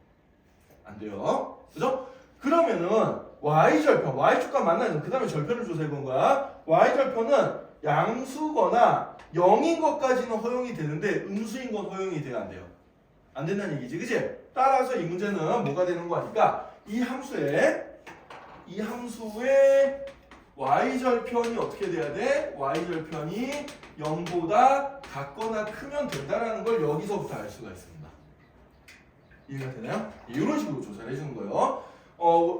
안 돼요. 그죠? 그러면은 y절편, y축과 만나는 그 다음에 절편을 조사해 본 거야. y절편은 양수거나 0인 것까지는 허용이 되는데 음수인 건 허용이 돼야 안 돼요. 안 된다는 얘기지. 그치? 따라서 이 문제는 뭐가 되는 거 하니까 이 함수의 y절편이 어떻게 돼야 돼? y절편이 0보다 같거나 크면 된다라는 걸 여기서부터 알 수가 있습니다. 이해가 되나요? 이런 식으로 조사를 해주는 거예요.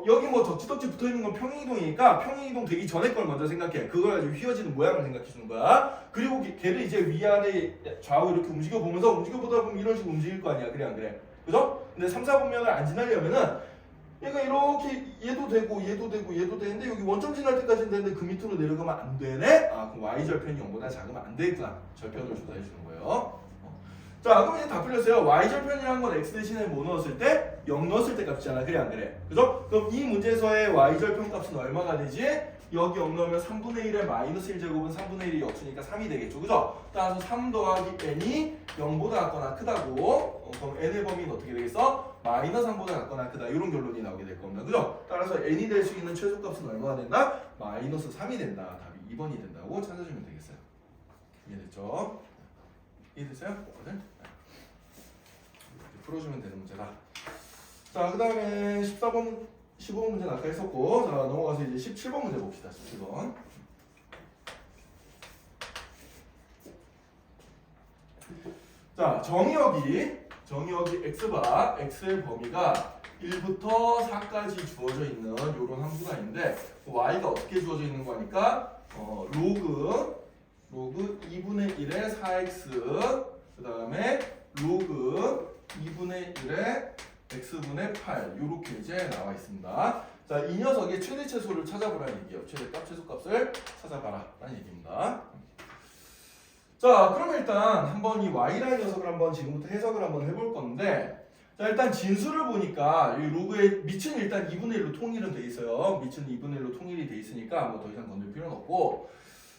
여기 뭐 덕지덕지 붙어있는 건 평행이동이니까 평행이동 되기 전에 걸 먼저 생각해. 그걸 가지고 휘어지는 모양을 생각해주는 거야. 그리고 걔를 이제 위아래 좌우 이렇게 움직여보다 보면 이런 식으로 움직일 거 아니야. 그래 안 그래? 그죠? 근데 3, 4분면을 안 지나려면은 얘가 이렇게 얘도 되는데 여기 원점 지날 때까지는 되는데 그 밑으로 내려가면 안 되네? 그럼 y절편이 0보다 작으면 안 되겠구나. 절편을 조사해주는 거예요. 자, 그럼 이제 다 풀렸어요. y절편이라는 건 x 대신에 뭐 넣었을 때? 0 넣었을 때 값이잖아. 그래 안 그래? 그죠? 그럼 이 문제에서의 y절편 값은 얼마가 되지? 여기 0 넣으면 3분의 1의 마이너스 1제곱은 3분의 1이 역수니까 3이 되겠죠. 그죠? 따라서 3 더하기 n이 0보다 같거나 크다고. 그럼 n의 범위는 어떻게 되겠어? 마이너스 3보다 같거나 크다. 이런 결론이 나오게 될 겁니다. 그죠? 따라서 n이 될 수 있는 최소값은 얼마가 된다? 마이너스 3이 된다. 답이 2번이 된다고 찾아주면 되겠어요. 이해됐죠? 이해됐어요? 네? 풀어주면 되는 문제다. 자, 그 다음에 14번 15번 문제는 아까 했었고, 자 넘어가서 이제 17번 문제 봅시다. 17번. 자, 정의역이 x바 x의 범위가 1부터 4까지 주어져 있는 이런 함수가 있는데 y가 어떻게 주어져 있는 거니까 로그 2분의 1의 4x 그 다음에 로그 2분의 1의 x분의 8 이렇게 이제 나와 있습니다. 자, 이 녀석의 최대 최소를 찾아보라는 얘기예요. 최대값, 최소값을 찾아봐라 라는 얘기입니다. 자, 그럼 일단 한번 이 y라는 녀석을 한번 지금부터 해석을 한번 해볼 건데, 자, 일단 진수를 보니까 이 로그의 밑은 일단 2분의 1로 통일은 돼 있어요. 밑은 2분의 1로 통일이 돼 있으니까 뭐 더 이상 건들 필요는 없고,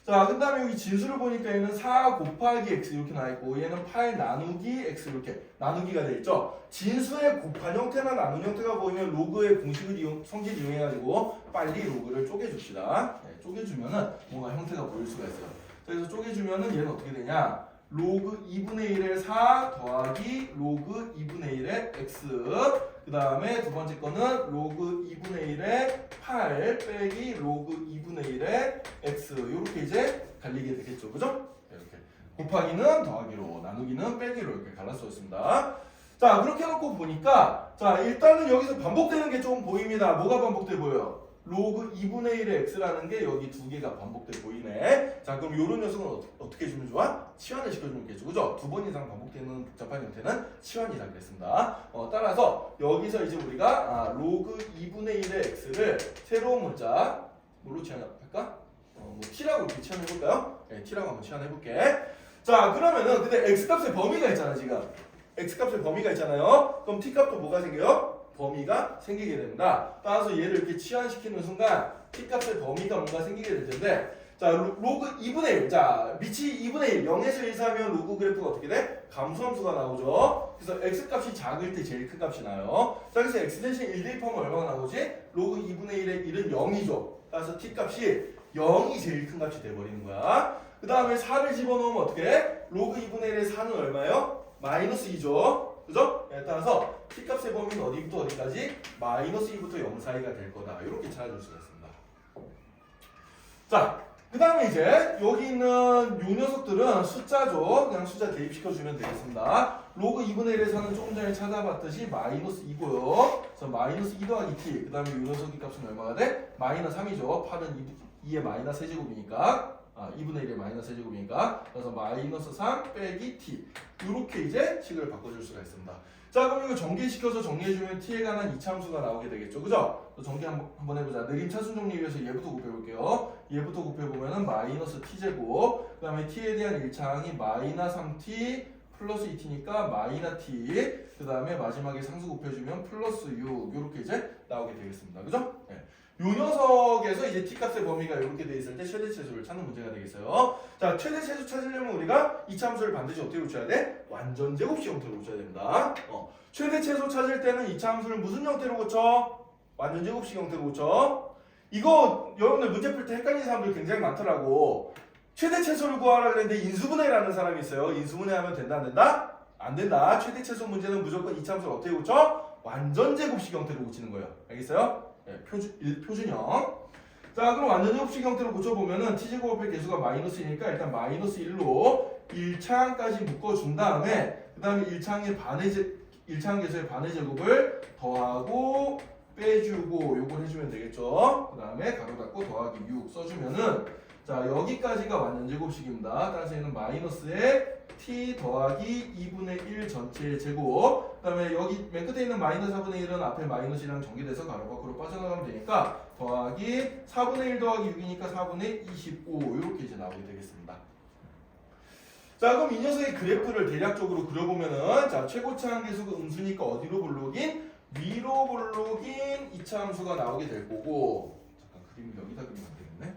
자, 그 다음에 여기 진수를 보니까 얘는 4 곱하기 x 이렇게 나와 있고, 얘는 8 나누기 x 이렇게 나누기가 돼 있죠. 진수의 곱한 형태나 나눈 형태가 보이면 로그의 공식을 성질 이용해가지고 빨리 로그를 쪼개줍시다. 네, 쪼개주면은 뭔가 형태가 보일 수가 있어요. 그래서 쪼개주면은 얘는 어떻게 되냐? 로그 2분의 1의 4 더하기 로그 2분의 1의 x 그 다음에 두 번째 거는 로그 2분의 1의 8 빼기 로그 2분의 1의 x 이렇게 이제 갈리게 되겠죠. 그죠? 이렇게 곱하기는 더하기로 나누기는 빼기로 이렇게 갈라쓰였습니다. 자, 그렇게 해놓고 보니까 자, 일단은 여기서 반복되는 게 좀 보입니다. 뭐가 반복돼 보여요? 로그 2분의 1의 x라는 게 여기 두 개가 반복돼 보이네. 자, 그럼 이런 녀석은 어떻게 해주면 좋아? 치환을 시켜주면 되겠죠. 그죠? 두 번 이상 반복되는 복잡한 형태는 치환이라 그랬습니다. 따라서 여기서 이제 우리가 로그 2분의 1의 x를 새로운 문자 뭘로 치환할까? 뭐 t라고 이렇게 치환해볼까요? 네, t라고 한번 치환해볼게. 자, 그러면은 근데 x값의 범위가 있잖아. 지금 x값의 범위가 있잖아요. 그럼 t값도 뭐가 생겨요? 범위가 생기게 됩니다. 따라서 얘를 이렇게 치환시키는 순간 t값의 범위가 뭔가 생기게 될 텐데, 자, 로그 2분의 1, 자, 밑이 2분의 1, 0에서 1 사면 로그 그래프가 어떻게 돼? 감소함수가 나오죠. 그래서 x값이 작을 때 제일 큰 값이 나요. 자, 그래서 x 대신 1 대입하면 얼마가 나오지? 로그 2분의 1의 1은 0이죠. 따라서 t값이 0이 제일 큰 값이 돼버리는 거야. 그 다음에 4를 집어넣으면 어떻게 돼? 로그 2분의 1의 4는 얼마예요? 마이너스 2죠. 그죠? 네, 따라서 t값의 범위는 어디부터 어디까지? 마이너스 2부터 0 사이가 될 거다. 이렇게 찾아줄 수가 있습니다. 자, 그 다음에 이제 여기 있는 요 녀석들은 숫자죠. 그냥 숫자 대입시켜주면 되겠습니다. 로그 2분의 1의 4는 조금 전에 찾아봤듯이 마이너스 2고요. 그래서 마이너스 2 더하기 t. 그 다음에 요 녀석의 값은 얼마가 돼? 마이너스 3이죠. 8은 2의 마이너스 세제곱이니까. 2분의 1의 마이너스 세제곱이니까 그래서 마이너스 3 빼기 t 이렇게 이제 식을 바꿔줄 수가 있습니다. 자, 그럼 이거 전개시켜서 정리해주면 t에 관한 이차함수가 나오게 되겠죠. 그죠? 정리 한번 해보자. 느림 차순 정리 위해서 얘부터 곱해볼게요. 얘부터 곱해보면은 마이너스 t제곱 그 다음에 t에 대한 일차항이 마이너스 3t 플러스 2t니까 마이너스 t 그 다음에 마지막에 상수 곱해주면 플러스 6 이렇게 이제 나오게 되겠습니다. 그죠? 네. 요 녀석에서 이제 t값의 범위가 이렇게 돼 있을 때 최대 최소를 찾는 문제가 되겠어요. 자, 최대 최소 찾으려면 우리가 이차함수를 반드시 어떻게 고쳐야 돼? 완전 제곱식 형태로 고쳐야 됩니다. 최대 최소 찾을 때는 이차함수를 무슨 형태로 고쳐? 완전 제곱식 형태로 고쳐. 이거 여러분들 문제 풀 때 헷갈리는 사람들 굉장히 많더라고. 최대 최소를 구하라 그랬는데 인수분해라는 사람이 있어요. 인수분해하면 된다 안 된다? 안 된다. 최대 최소 문제는 무조건 이차함수를 어떻게 고쳐? 완전 제곱식 형태로 고치는 거예요. 알겠어요? 네, 표준형. 자, 그럼 완전 제곱식 형태로 고쳐보면은 t제곱의 개수가 마이너스이니까 일단 마이너스 1로 1차항까지 묶어준 다음에 그 다음에 1차항 개수의 반의 제곱을 더하고 빼주고 요걸 해주면 되겠죠. 그 다음에 가로 닫고 더하기 6 써주면은 자, 여기까지가 완전 제곱식입니다. 따라서 얘는 마이너스에 t 더하기 2분의 1 전체의 제곱 그 다음에 여기 맨 끝에 있는 마이너스 4분의 1은 앞에 마이너스랑 전개돼서 가로 밖으로 빠져나가면 되니까 더하기 4분의 1 더하기 6이니까 4분의 25 이렇게 이제 나오게 되겠습니다. 자, 그럼 이 녀석의 그래프를 대략적으로 그려보면은 자, 최고차항 계수가 음수니까 어디로 볼록인? 위로 볼록인 이차함수가 나오게 될 거고 잠깐 그림 여기다 그리면 안 되겠네.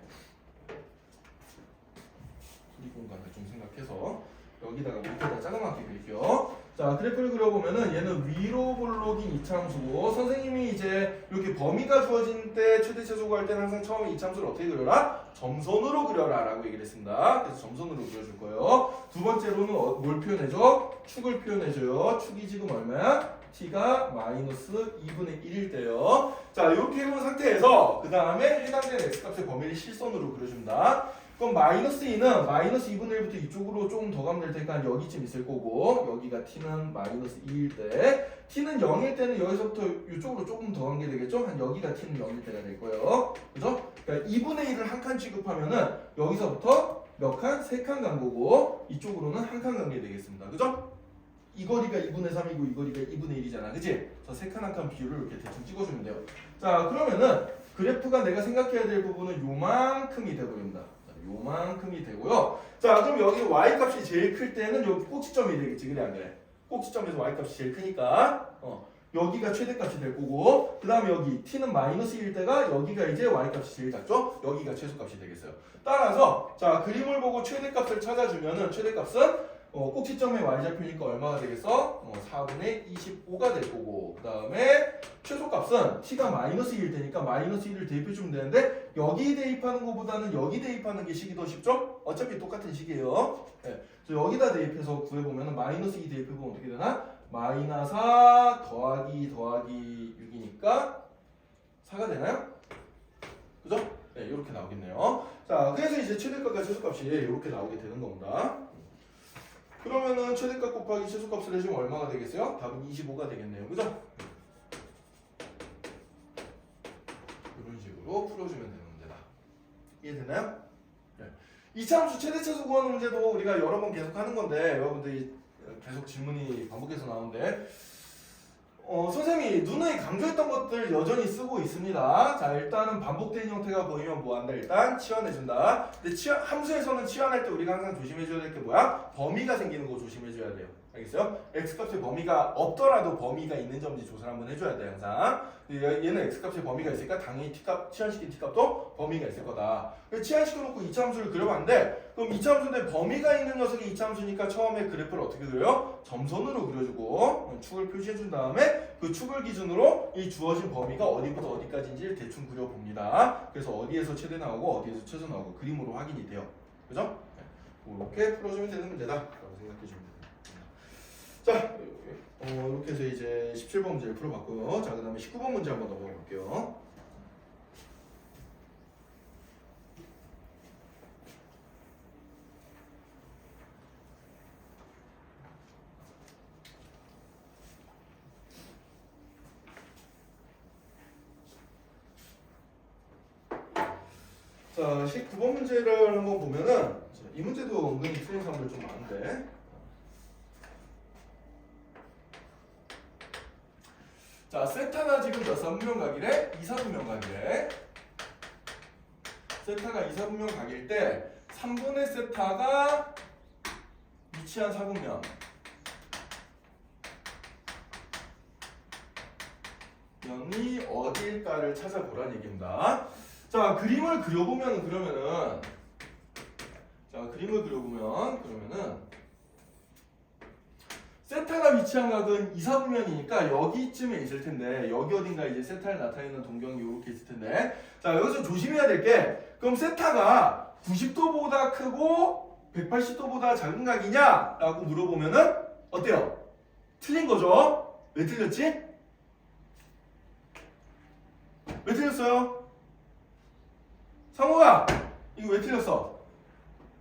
이 공간을 좀 생각해서 여기다가 밑에다 자그맣게 그릴게요. 자, 그래프를 그려보면은 얘는 위로 볼록인 이차함수고 선생님이 이제 이렇게 범위가 주어진 때 최대 최소 구할 때는 항상 처음에 이차함수를 어떻게 그려라? 점선으로 그려라 라고 얘기를 했습니다. 그래서 점선으로 그려줄 거예요. 두 번째로는 뭘 표현해줘? 축을 표현해줘요. 축이 지금 얼마야? t가 마이너스 2분의 1일 때요. 자, 이렇게 해본 상태에서 그 다음에 해당되는 x값의 범위를 실선으로 그려줍니다. 그럼 마이너스 2는 마이너스 2분의 1부터 이쪽으로 조금 더 가면 될 테니까 여기쯤 있을 거고, 여기가 t는 마이너스 2일 때, t는 0일 때는 여기서부터 이쪽으로 조금 더 간 게 되겠죠? 한 여기가 t는 0일 때가 될 거예요. 그죠? 그러니까 2분의 1을 한 칸 취급하면은 여기서부터 몇 칸? 3칸 간 거고, 이쪽으로는 한 칸 간 게 되겠습니다. 그죠? 이 거리가 2분의 3이고 이 거리가 2분의 1이잖아. 그치? 그래서 3칸 한 칸 비율을 이렇게 대충 찍어주면 돼요. 자, 그러면은 그래프가 내가 생각해야 될 부분은 요만큼이 되버립니다. 요만큼이 되고요. 자, 그럼 여기 y값이 제일 클 때는 여기 꼭지점이 되겠지. 그래 안 그래? 꼭지점에서 y값이 제일 크니까 여기가 최대값이 될 거고, 그 다음에 여기 t는 마이너스 1일 때가 여기가 이제 y값이 제일 작죠? 여기가 최소값이 되겠어요. 따라서 자, 그림을 보고 최대값을 찾아주면은 최대값은 꼭지점의 y좌표니까 얼마가 되겠어? 4분의 25가 될 거고, 그 다음에 최소값은 t가 마이너스 1일 테니까 마이너스 1을 대입해주면 되는데, 여기 대입하는 것보다는 여기 대입하는 게 식이 더 쉽죠? 어차피 똑같은 식이에요. 네. 그래서 여기다 대입해서 구해보면 마이너스 2 대입해보면 어떻게 되나? 마이너스 4 더하기 6이니까 4가 되나요? 그죠? 네, 이렇게 나오겠네요. 자, 그래서 이제 최대값과 최소값이 이렇게 나오게 되는 겁니다. 그러면은 최대값 곱하기 최소값을 해주면 얼마가 되겠어요? 답은 25가 되겠네요. 그죠? 이런 식으로 풀어주면 되는 문제다. 이해되나요? 네. 이차함수 최대차수 구하는 문제도 우리가 여러 번 계속 하는 건데, 여러분들이 계속 질문이 반복해서 나오는데, 선생님이 누누이 강조했던 것들 여전히 쓰고 있습니다. 자, 일단은 반복된 형태가 보이면 뭐 한다? 일단 치환해준다. 근데 함수에서는 치환할 때 우리가 항상 조심해줘야 될 게 뭐야? 범위가 생기는 거 조심해줘야 돼요. 알겠어요? x값의 범위가 없더라도 범위가 있는 점인지 조사를 한번 해줘야 돼, 항상. 얘는 x값의 범위가 있으니까 당연히 t값, 치환시킨 t값도 범위가 있을 거다. 치환시켜놓고 이차함수를 그려봤는데, 그럼 이차함수인데 범위가 있는 녀석이 이차함수니까 처음에 그래프를 어떻게 그려요? 점선으로 그려주고 축을 표시해준 다음에 그 축을 기준으로 이 주어진 범위가 어디부터 어디까지인지를 대충 그려봅니다. 그래서 어디에서 최대 나오고 어디에서 최소 나오고 그림으로 확인이 돼요. 그죠? 이렇게 풀어주면 되는 문제다 라고 생각해주면 됩니다. 자, 이렇게 해서 이제 17번 문제를 풀어봤고요. 자, 그 다음에 19번 문제 한번 넘어가 볼게요. 자, 19번 문제를 한번 보면은 이 문제도 은근히 틀린 사람들 좀 많은데, 자, 세타가 지금 몇 사분면 각이래? 2사분면 각이래. 세타가 2사분면 각일 때 3분의 세타가 위치한 사분면이 어디일까를 찾아보라는 얘기입니다. 자, 그림을 그려보면 그러면은 세타가 위치한 각은 2사분면이니까 여기쯤에 있을 텐데, 여기 어딘가 이제 세타를 나타내는 동경이 이렇게 있을 텐데, 자, 여기서 조심해야 될 게, 그럼 세타가 90도보다 크고 180도보다 작은 각이냐? 라고 물어보면은 어때요? 틀린 거죠? 왜 틀렸지? 왜 틀렸어요? 상호가 이거 왜 틀렸어?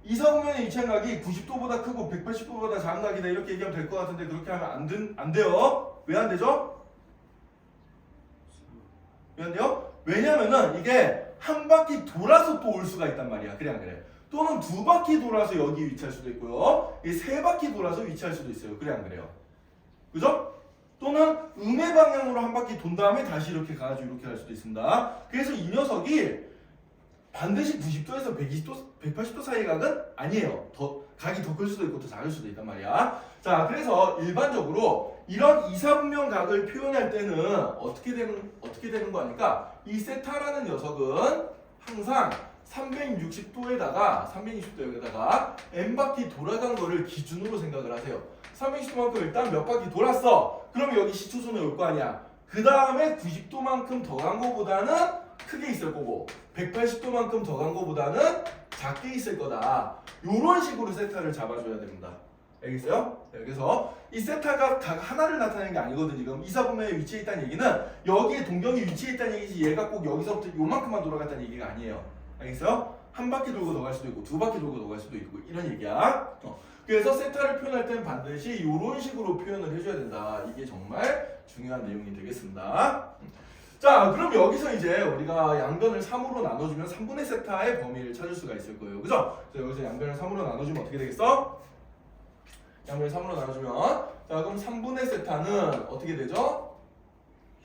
이사분면의 위치한 각이 90도보다 크고 180도보다 작은 각이다 이렇게 얘기하면 될 것 같은데, 그렇게 하면 안 돼요. 왜 안 되죠? 왜 안 돼요? 왜냐면은 이게 한 바퀴 돌아서 또 올 수가 있단 말이야. 그래 안 그래? 또는 두 바퀴 돌아서 여기 위치할 수도 있고요. 세 바퀴 돌아서 위치할 수도 있어요. 그래 안 그래요? 그죠? 또는 음의 방향으로 한 바퀴 돈 다음에 다시 이렇게 가가지고 이렇게 갈 수도 있습니다. 그래서 이 녀석이 반드시 90도에서 180도 사이의 각은 아니에요. 각이 더 클 수도 있고 더 작을 수도 있단 말이야. 자, 그래서 일반적으로 이런 이사분면 각을 표현할 때는 어떻게 되는 거 아닐까? 이 세타라는 녀석은 항상 360도에다가 n바퀴 돌아간 거를 기준으로 생각을 하세요. 360도만큼 일단 몇 바퀴 돌았어. 그럼 여기 시초선에 올 거 아니야. 그 다음에 90도만큼 더 간 거보다는 크게 있을 거고 180도만큼 더 간 거보다는 작게 있을 거다. 요런 식으로 세타를 잡아줘야 됩니다. 알겠어요? 네, 그래서 이 세타가 각 하나를 나타내는 게 아니거든. 지금 이사분면에 위치해 있다는 얘기는 여기에 동경이 위치해 있다는 얘기지 얘가 꼭 여기서부터 요만큼만 돌아갔다는 얘기가 아니에요. 알겠어요? 한 바퀴 돌고 더 갈 수도 있고 두 바퀴 돌고 더 갈 수도 있고 이런 얘기야. 그래서 세타를 표현할 때는 반드시 이런 식으로 표현을 해줘야 된다. 이게 정말 중요한 내용이 되겠습니다. 자, 그럼 여기서 이제 우리가 양변을 3으로 나눠주면 3분의 세타의 범위를 찾을 수가 있을 거예요. 그죠? 그래서 여기서 양변을 3으로 나눠주면 어떻게 되겠어? 양변을 3으로 나눠주면 자, 그럼 3분의 세타는 어떻게 되죠?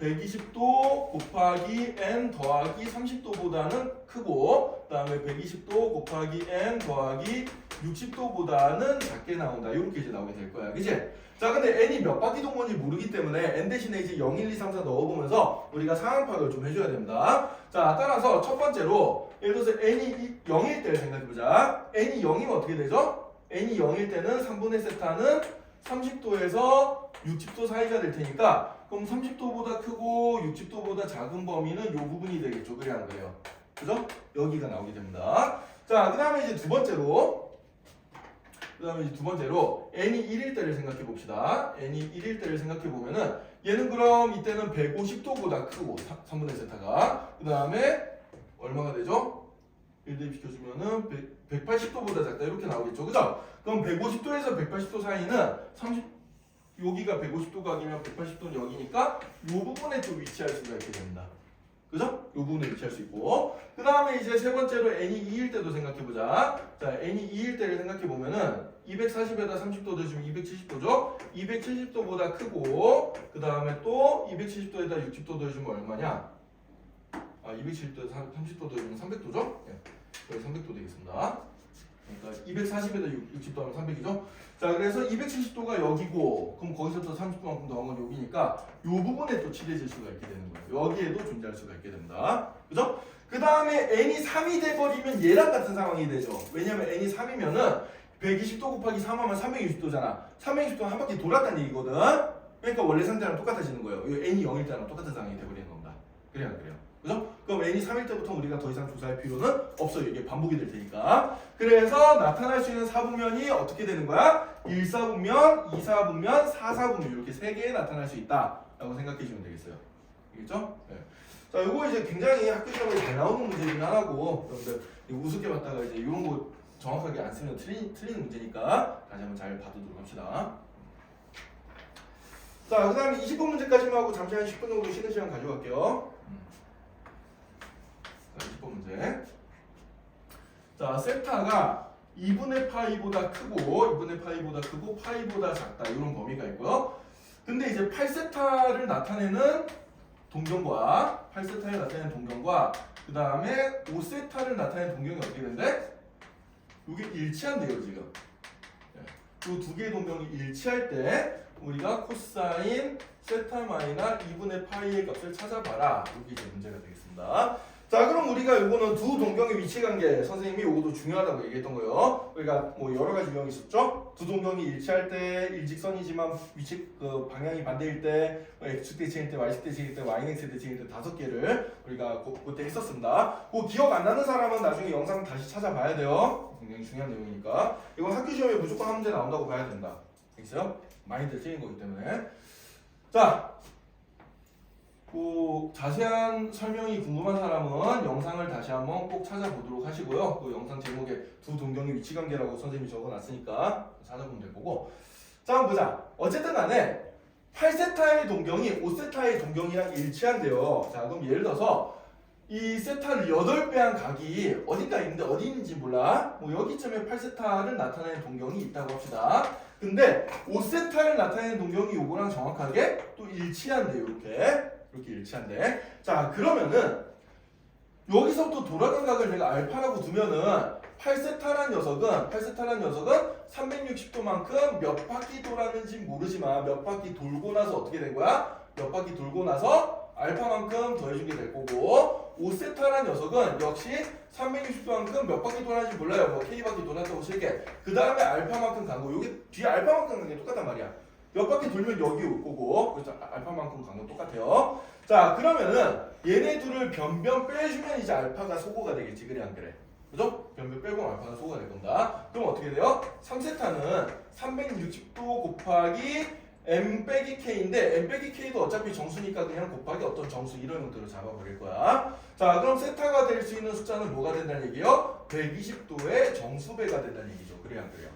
120도 곱하기 n 더하기 30도보다는 크고 그 다음에 120도 곱하기 n 더하기 60도보다는 작게 나온다. 이렇게 이제 나오게 될 거야. 그치? 자, 근데 n이 몇 바퀴 돈 건지 모르기 때문에 n 대신에 이제 0, 1, 2, 3, 4 넣어보면서 우리가 상황 파악을 좀 해줘야 됩니다. 자, 따라서 첫 번째로 예를 들어서 n이 0일 때를 생각해보자. n이 0이면 어떻게 되죠? n이 0일 때는 3분의 세타는 30도에서 60도 사이가 될 테니까 그럼 30도보다 크고 60도보다 작은 범위는 이 부분이 되겠죠. 그래 안 그래요? 그죠? 여기가 나오게 됩니다. 자, 그 다음에 이제 두 번째로 n이 1일 때를 생각해 봅시다. n이 1일 때를 생각해 보면은 얘는 그럼 이때는 150도보다 크고 3분의 세타가 그 다음에 얼마가 되죠? 1 대입시켜주면은 180도보다 작다 이렇게 나오겠죠. 그죠? 그럼 150도에서 180도 사이는 30 여기가 150도 각이면 180도는 여기니까 이 부분에 또 위치할 수가 있게 됩니다. 그죠? 이 부분에 위치할 수 있고 그 다음에 이제 세 번째로 n이 2일 때도 생각해보자. 자, n이 2일 때를 생각해보면은 240에다 30도 더해주면 270도죠? 270도보다 크고 그 다음에 또 270도에다 60도 더해주면 얼마냐? 270도에다 30도 더해주면 300도죠? 네. 거의 300도 되겠습니다. 그러니까 240에다 60도 하면 300이죠? 자, 그래서 270도가 여기고 그럼 거기서부터 30도만큼 더한 건 여기니까 이 부분에 또 칠해질 수가 있게 되는 거예요. 여기에도 존재할 수가 있게 됩니다. 그죠? 그 다음에 n이 3이 돼버리면 얘랑 같은 상황이 되죠. 왜냐면 n이 3이면은 120도 곱하기 3하면 360도잖아. 360도는 한 바퀴 돌았다는 얘기거든. 그러니까 원래 상태랑 똑같아지는 거예요. n이 0일 때랑 똑같은 상황이 돼버리는 겁니다. 그래요, 안 그래요? 그죠? 그럼 n이 3일 때부터 우리가 더 이상 조사할 필요는 없어요. 이게 반복이 될 테니까. 그래서 나타날 수 있는 사분면이 어떻게 되는 거야? 1사분면, 2사분면, 4사분면 이렇게 세 개에 나타날 수 있다라고 생각해 주면 되겠어요. 알겠죠? 네. 자, 이거 이제 굉장히 학교 시험에 잘 나오는 문제 중에 하나고 여러분들 우습게 봤다가 이제 이런 거 정확하게 안 쓰면 틀리는 문제니까 다시 한번 잘 봐두도록 합시다. 자, 그 다음에 20번 문제까지만 하고 잠시 한 10분 정도 쉬는 시간 가져갈게요. 자, 20번 문제. 자, 세타가 2분의 파이보다 크고 파이보다 작다 이런 범위가 있고요. 근데 이제 8세타를 나타내는 동경과 그 다음에 5세타를 나타내는 동경이 어떻게 되는데? 이게 일치한대요 지금. 이 두 개의 동경이 일치할 때 우리가 코사인 세타 마이너 2분의 파이의 값을 찾아봐라. 이게 이제 문제가 되겠습니다. 자, 그럼 우리가 이거는 두 동경의 위치관계 선생님이 이것도 중요하다고 얘기했던 거예요. 우리가 뭐 여러 가지 유형이 있었죠. 두 동경이 일치할 때 일직선이지만 위치 그 방향이 반대일 때 x 대칭일 때 y 대칭일 때 yx 대칭일 때 다섯 개를 우리가 그때 했었습니다. 그 기억 안 나는 사람은 나중에 영상 다시 찾아봐야 돼요. 굉장히 중요한 내용이니까 이건 학교 시험에 무조건 한 문제 나온다고 봐야 된다. 알겠어요? 많이들 틀린 거기 때문에. 자. 그 자세한 설명이 궁금한 사람은 영상을 다시 한번 꼭 찾아보도록 하시고요. 그 영상 제목에 두 동경의 위치관계라고 선생님이 적어놨으니까 찾아보면 될 거고. 자, 한번 보자. 어쨌든 간에 8세타의 동경이 5세타의 동경이랑 일치한대요. 자, 그럼 예를 들어서 이 세타를 8배한 각이 어딘가 있는데 어디 있는지 몰라. 뭐 여기쯤에 8세타를 나타내는 동경이 있다고 합시다. 근데 5세타를 나타내는 동경이 요거랑 정확하게 또 일치한대요. 이렇게 일치한데. 자, 그러면은 여기서부터 돌아간 각을 내가 알파라고 두면은 8세타란 녀석은 360도만큼 몇 바퀴 돌았는지 모르지만 몇 바퀴 돌고 나서 어떻게 된 거야? 몇 바퀴 돌고 나서 알파만큼 더해주게 될 거고 5세타란 녀석은 역시 360도만큼 몇 바퀴 돌았는지 몰라요. 뭐 K바퀴 돌았다고 칠게. 그 다음에 알파만큼 간 거. 여기 뒤에 알파만큼 간 게 똑같단 말이야. 몇 바퀴 돌면 여기 올 거고 그래서 알파만큼 간건 똑같아요. 자 그러면은 얘네 둘을 변변 빼주면 이제 알파가 소거가 되겠지. 그래 안 그래? 그죠? 변변 빼고 알파가 소거가 될 겁니다. 그럼 어떻게 돼요? 3세타는 360도 곱하기 m 빼기 k인데 m 빼기 k도 어차피 정수니까 그냥 곱하기 어떤 정수 이런 형태로 잡아버릴 거야. 자 그럼 세타가 될 수 있는 숫자는 뭐가 된다는 얘기예요? 120도의 정수배가 된다는 얘기죠. 그래야 안 그래요?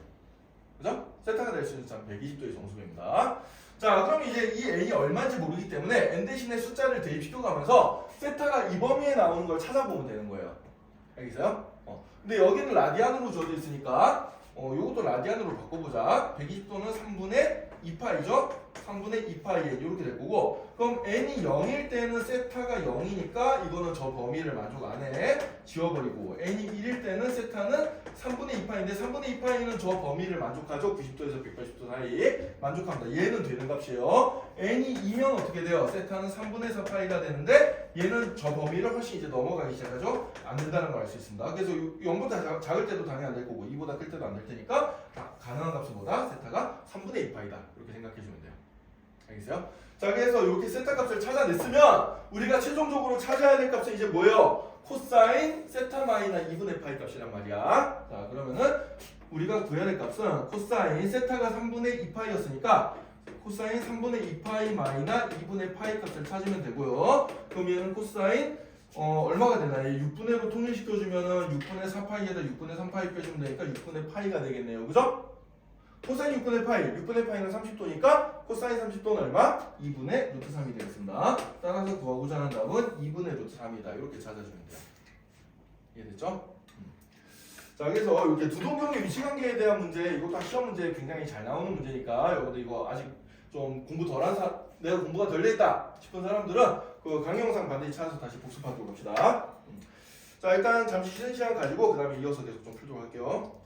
그죠? 세타가 될 수 있는 숫자는 120도의 정수배입니다. 자 그럼 이제 이 a이 얼마인지 모르기 때문에 n 대신에 숫자를 대입시켜가면서 세타가 이 범위에 나오는 걸 찾아보면 되는 거예요. 알겠어요? 근데 여기는 라디안으로 주어져 있으니까 요것도 라디안으로 바꿔보자. 120도는 3분의 2파이죠? 3분의 2파이 이렇게 될 거고 그럼 n이 0일 때는 세타가 0이니까 이거는 저 범위를 만족 안 해. 지워버리고 n이 1일 때는 세타는 3분의 2파인데 3분의 2파이는 저 범위를 만족하죠? 90도에서 180도 사이 만족합니다. 얘는 되는 값이에요. n이 2면 어떻게 돼요? 세타는 3분의 4파이가 되는데 얘는 저 범위를 훨씬 이제 넘어가기 시작하죠? 안 된다는 걸 알 수 있습니다. 그래서 0보다 작을 때도 당연히 안 될 거고 2보다 클 때도 안 될 테니까 가능한 값은 뭐다? 세타가 3분의 2파이다. 이렇게 생각해주면 돼요. 알겠어요? 자 그래서 이렇게 세타 값을 찾아냈으면 우리가 최종적으로 찾아야 될 값은 이제 뭐예요? 코사인 세타 마이너 2분의 파이 값이란 말이야. 자 그러면은 우리가 구해야 될 값은 코사인 세타가 3분의 2파이였으니까 코사인 3분의 2파이 마이너 2분의 파이 값을 찾으면 되고요. 그러면 코사인 얼마가 되나? 6분의로 통일시켜주면은 6분의 4파이에다 6분의 3파이 빼주면 되니까 6분의 파이가 되겠네요. 그죠? 코사인 6분의 파이, 6분의 파이는 30도니까 코사인 30도는 얼마? 2분의 루트 3이 되겠습니다. 따라서 구하고자 하는 답은 2분의 루트 3이다. 이렇게 찾아주면 돼요. 이해됐죠? 자 그래서 이렇게 두동경의 위치관계에 대한 문제 이것도 시험 문제 굉장히 잘 나오는 문제니까 여러분들 이거 아직 좀 공부 덜한 내가 공부가 덜 됐다 싶은 사람들은 그 강의 영상 반드시 찾아서 다시 복습하도록 합시다. 자 일단 잠시 쉬는 시간 가지고 그 다음에 이어서 계속 좀 풀도록 할게요.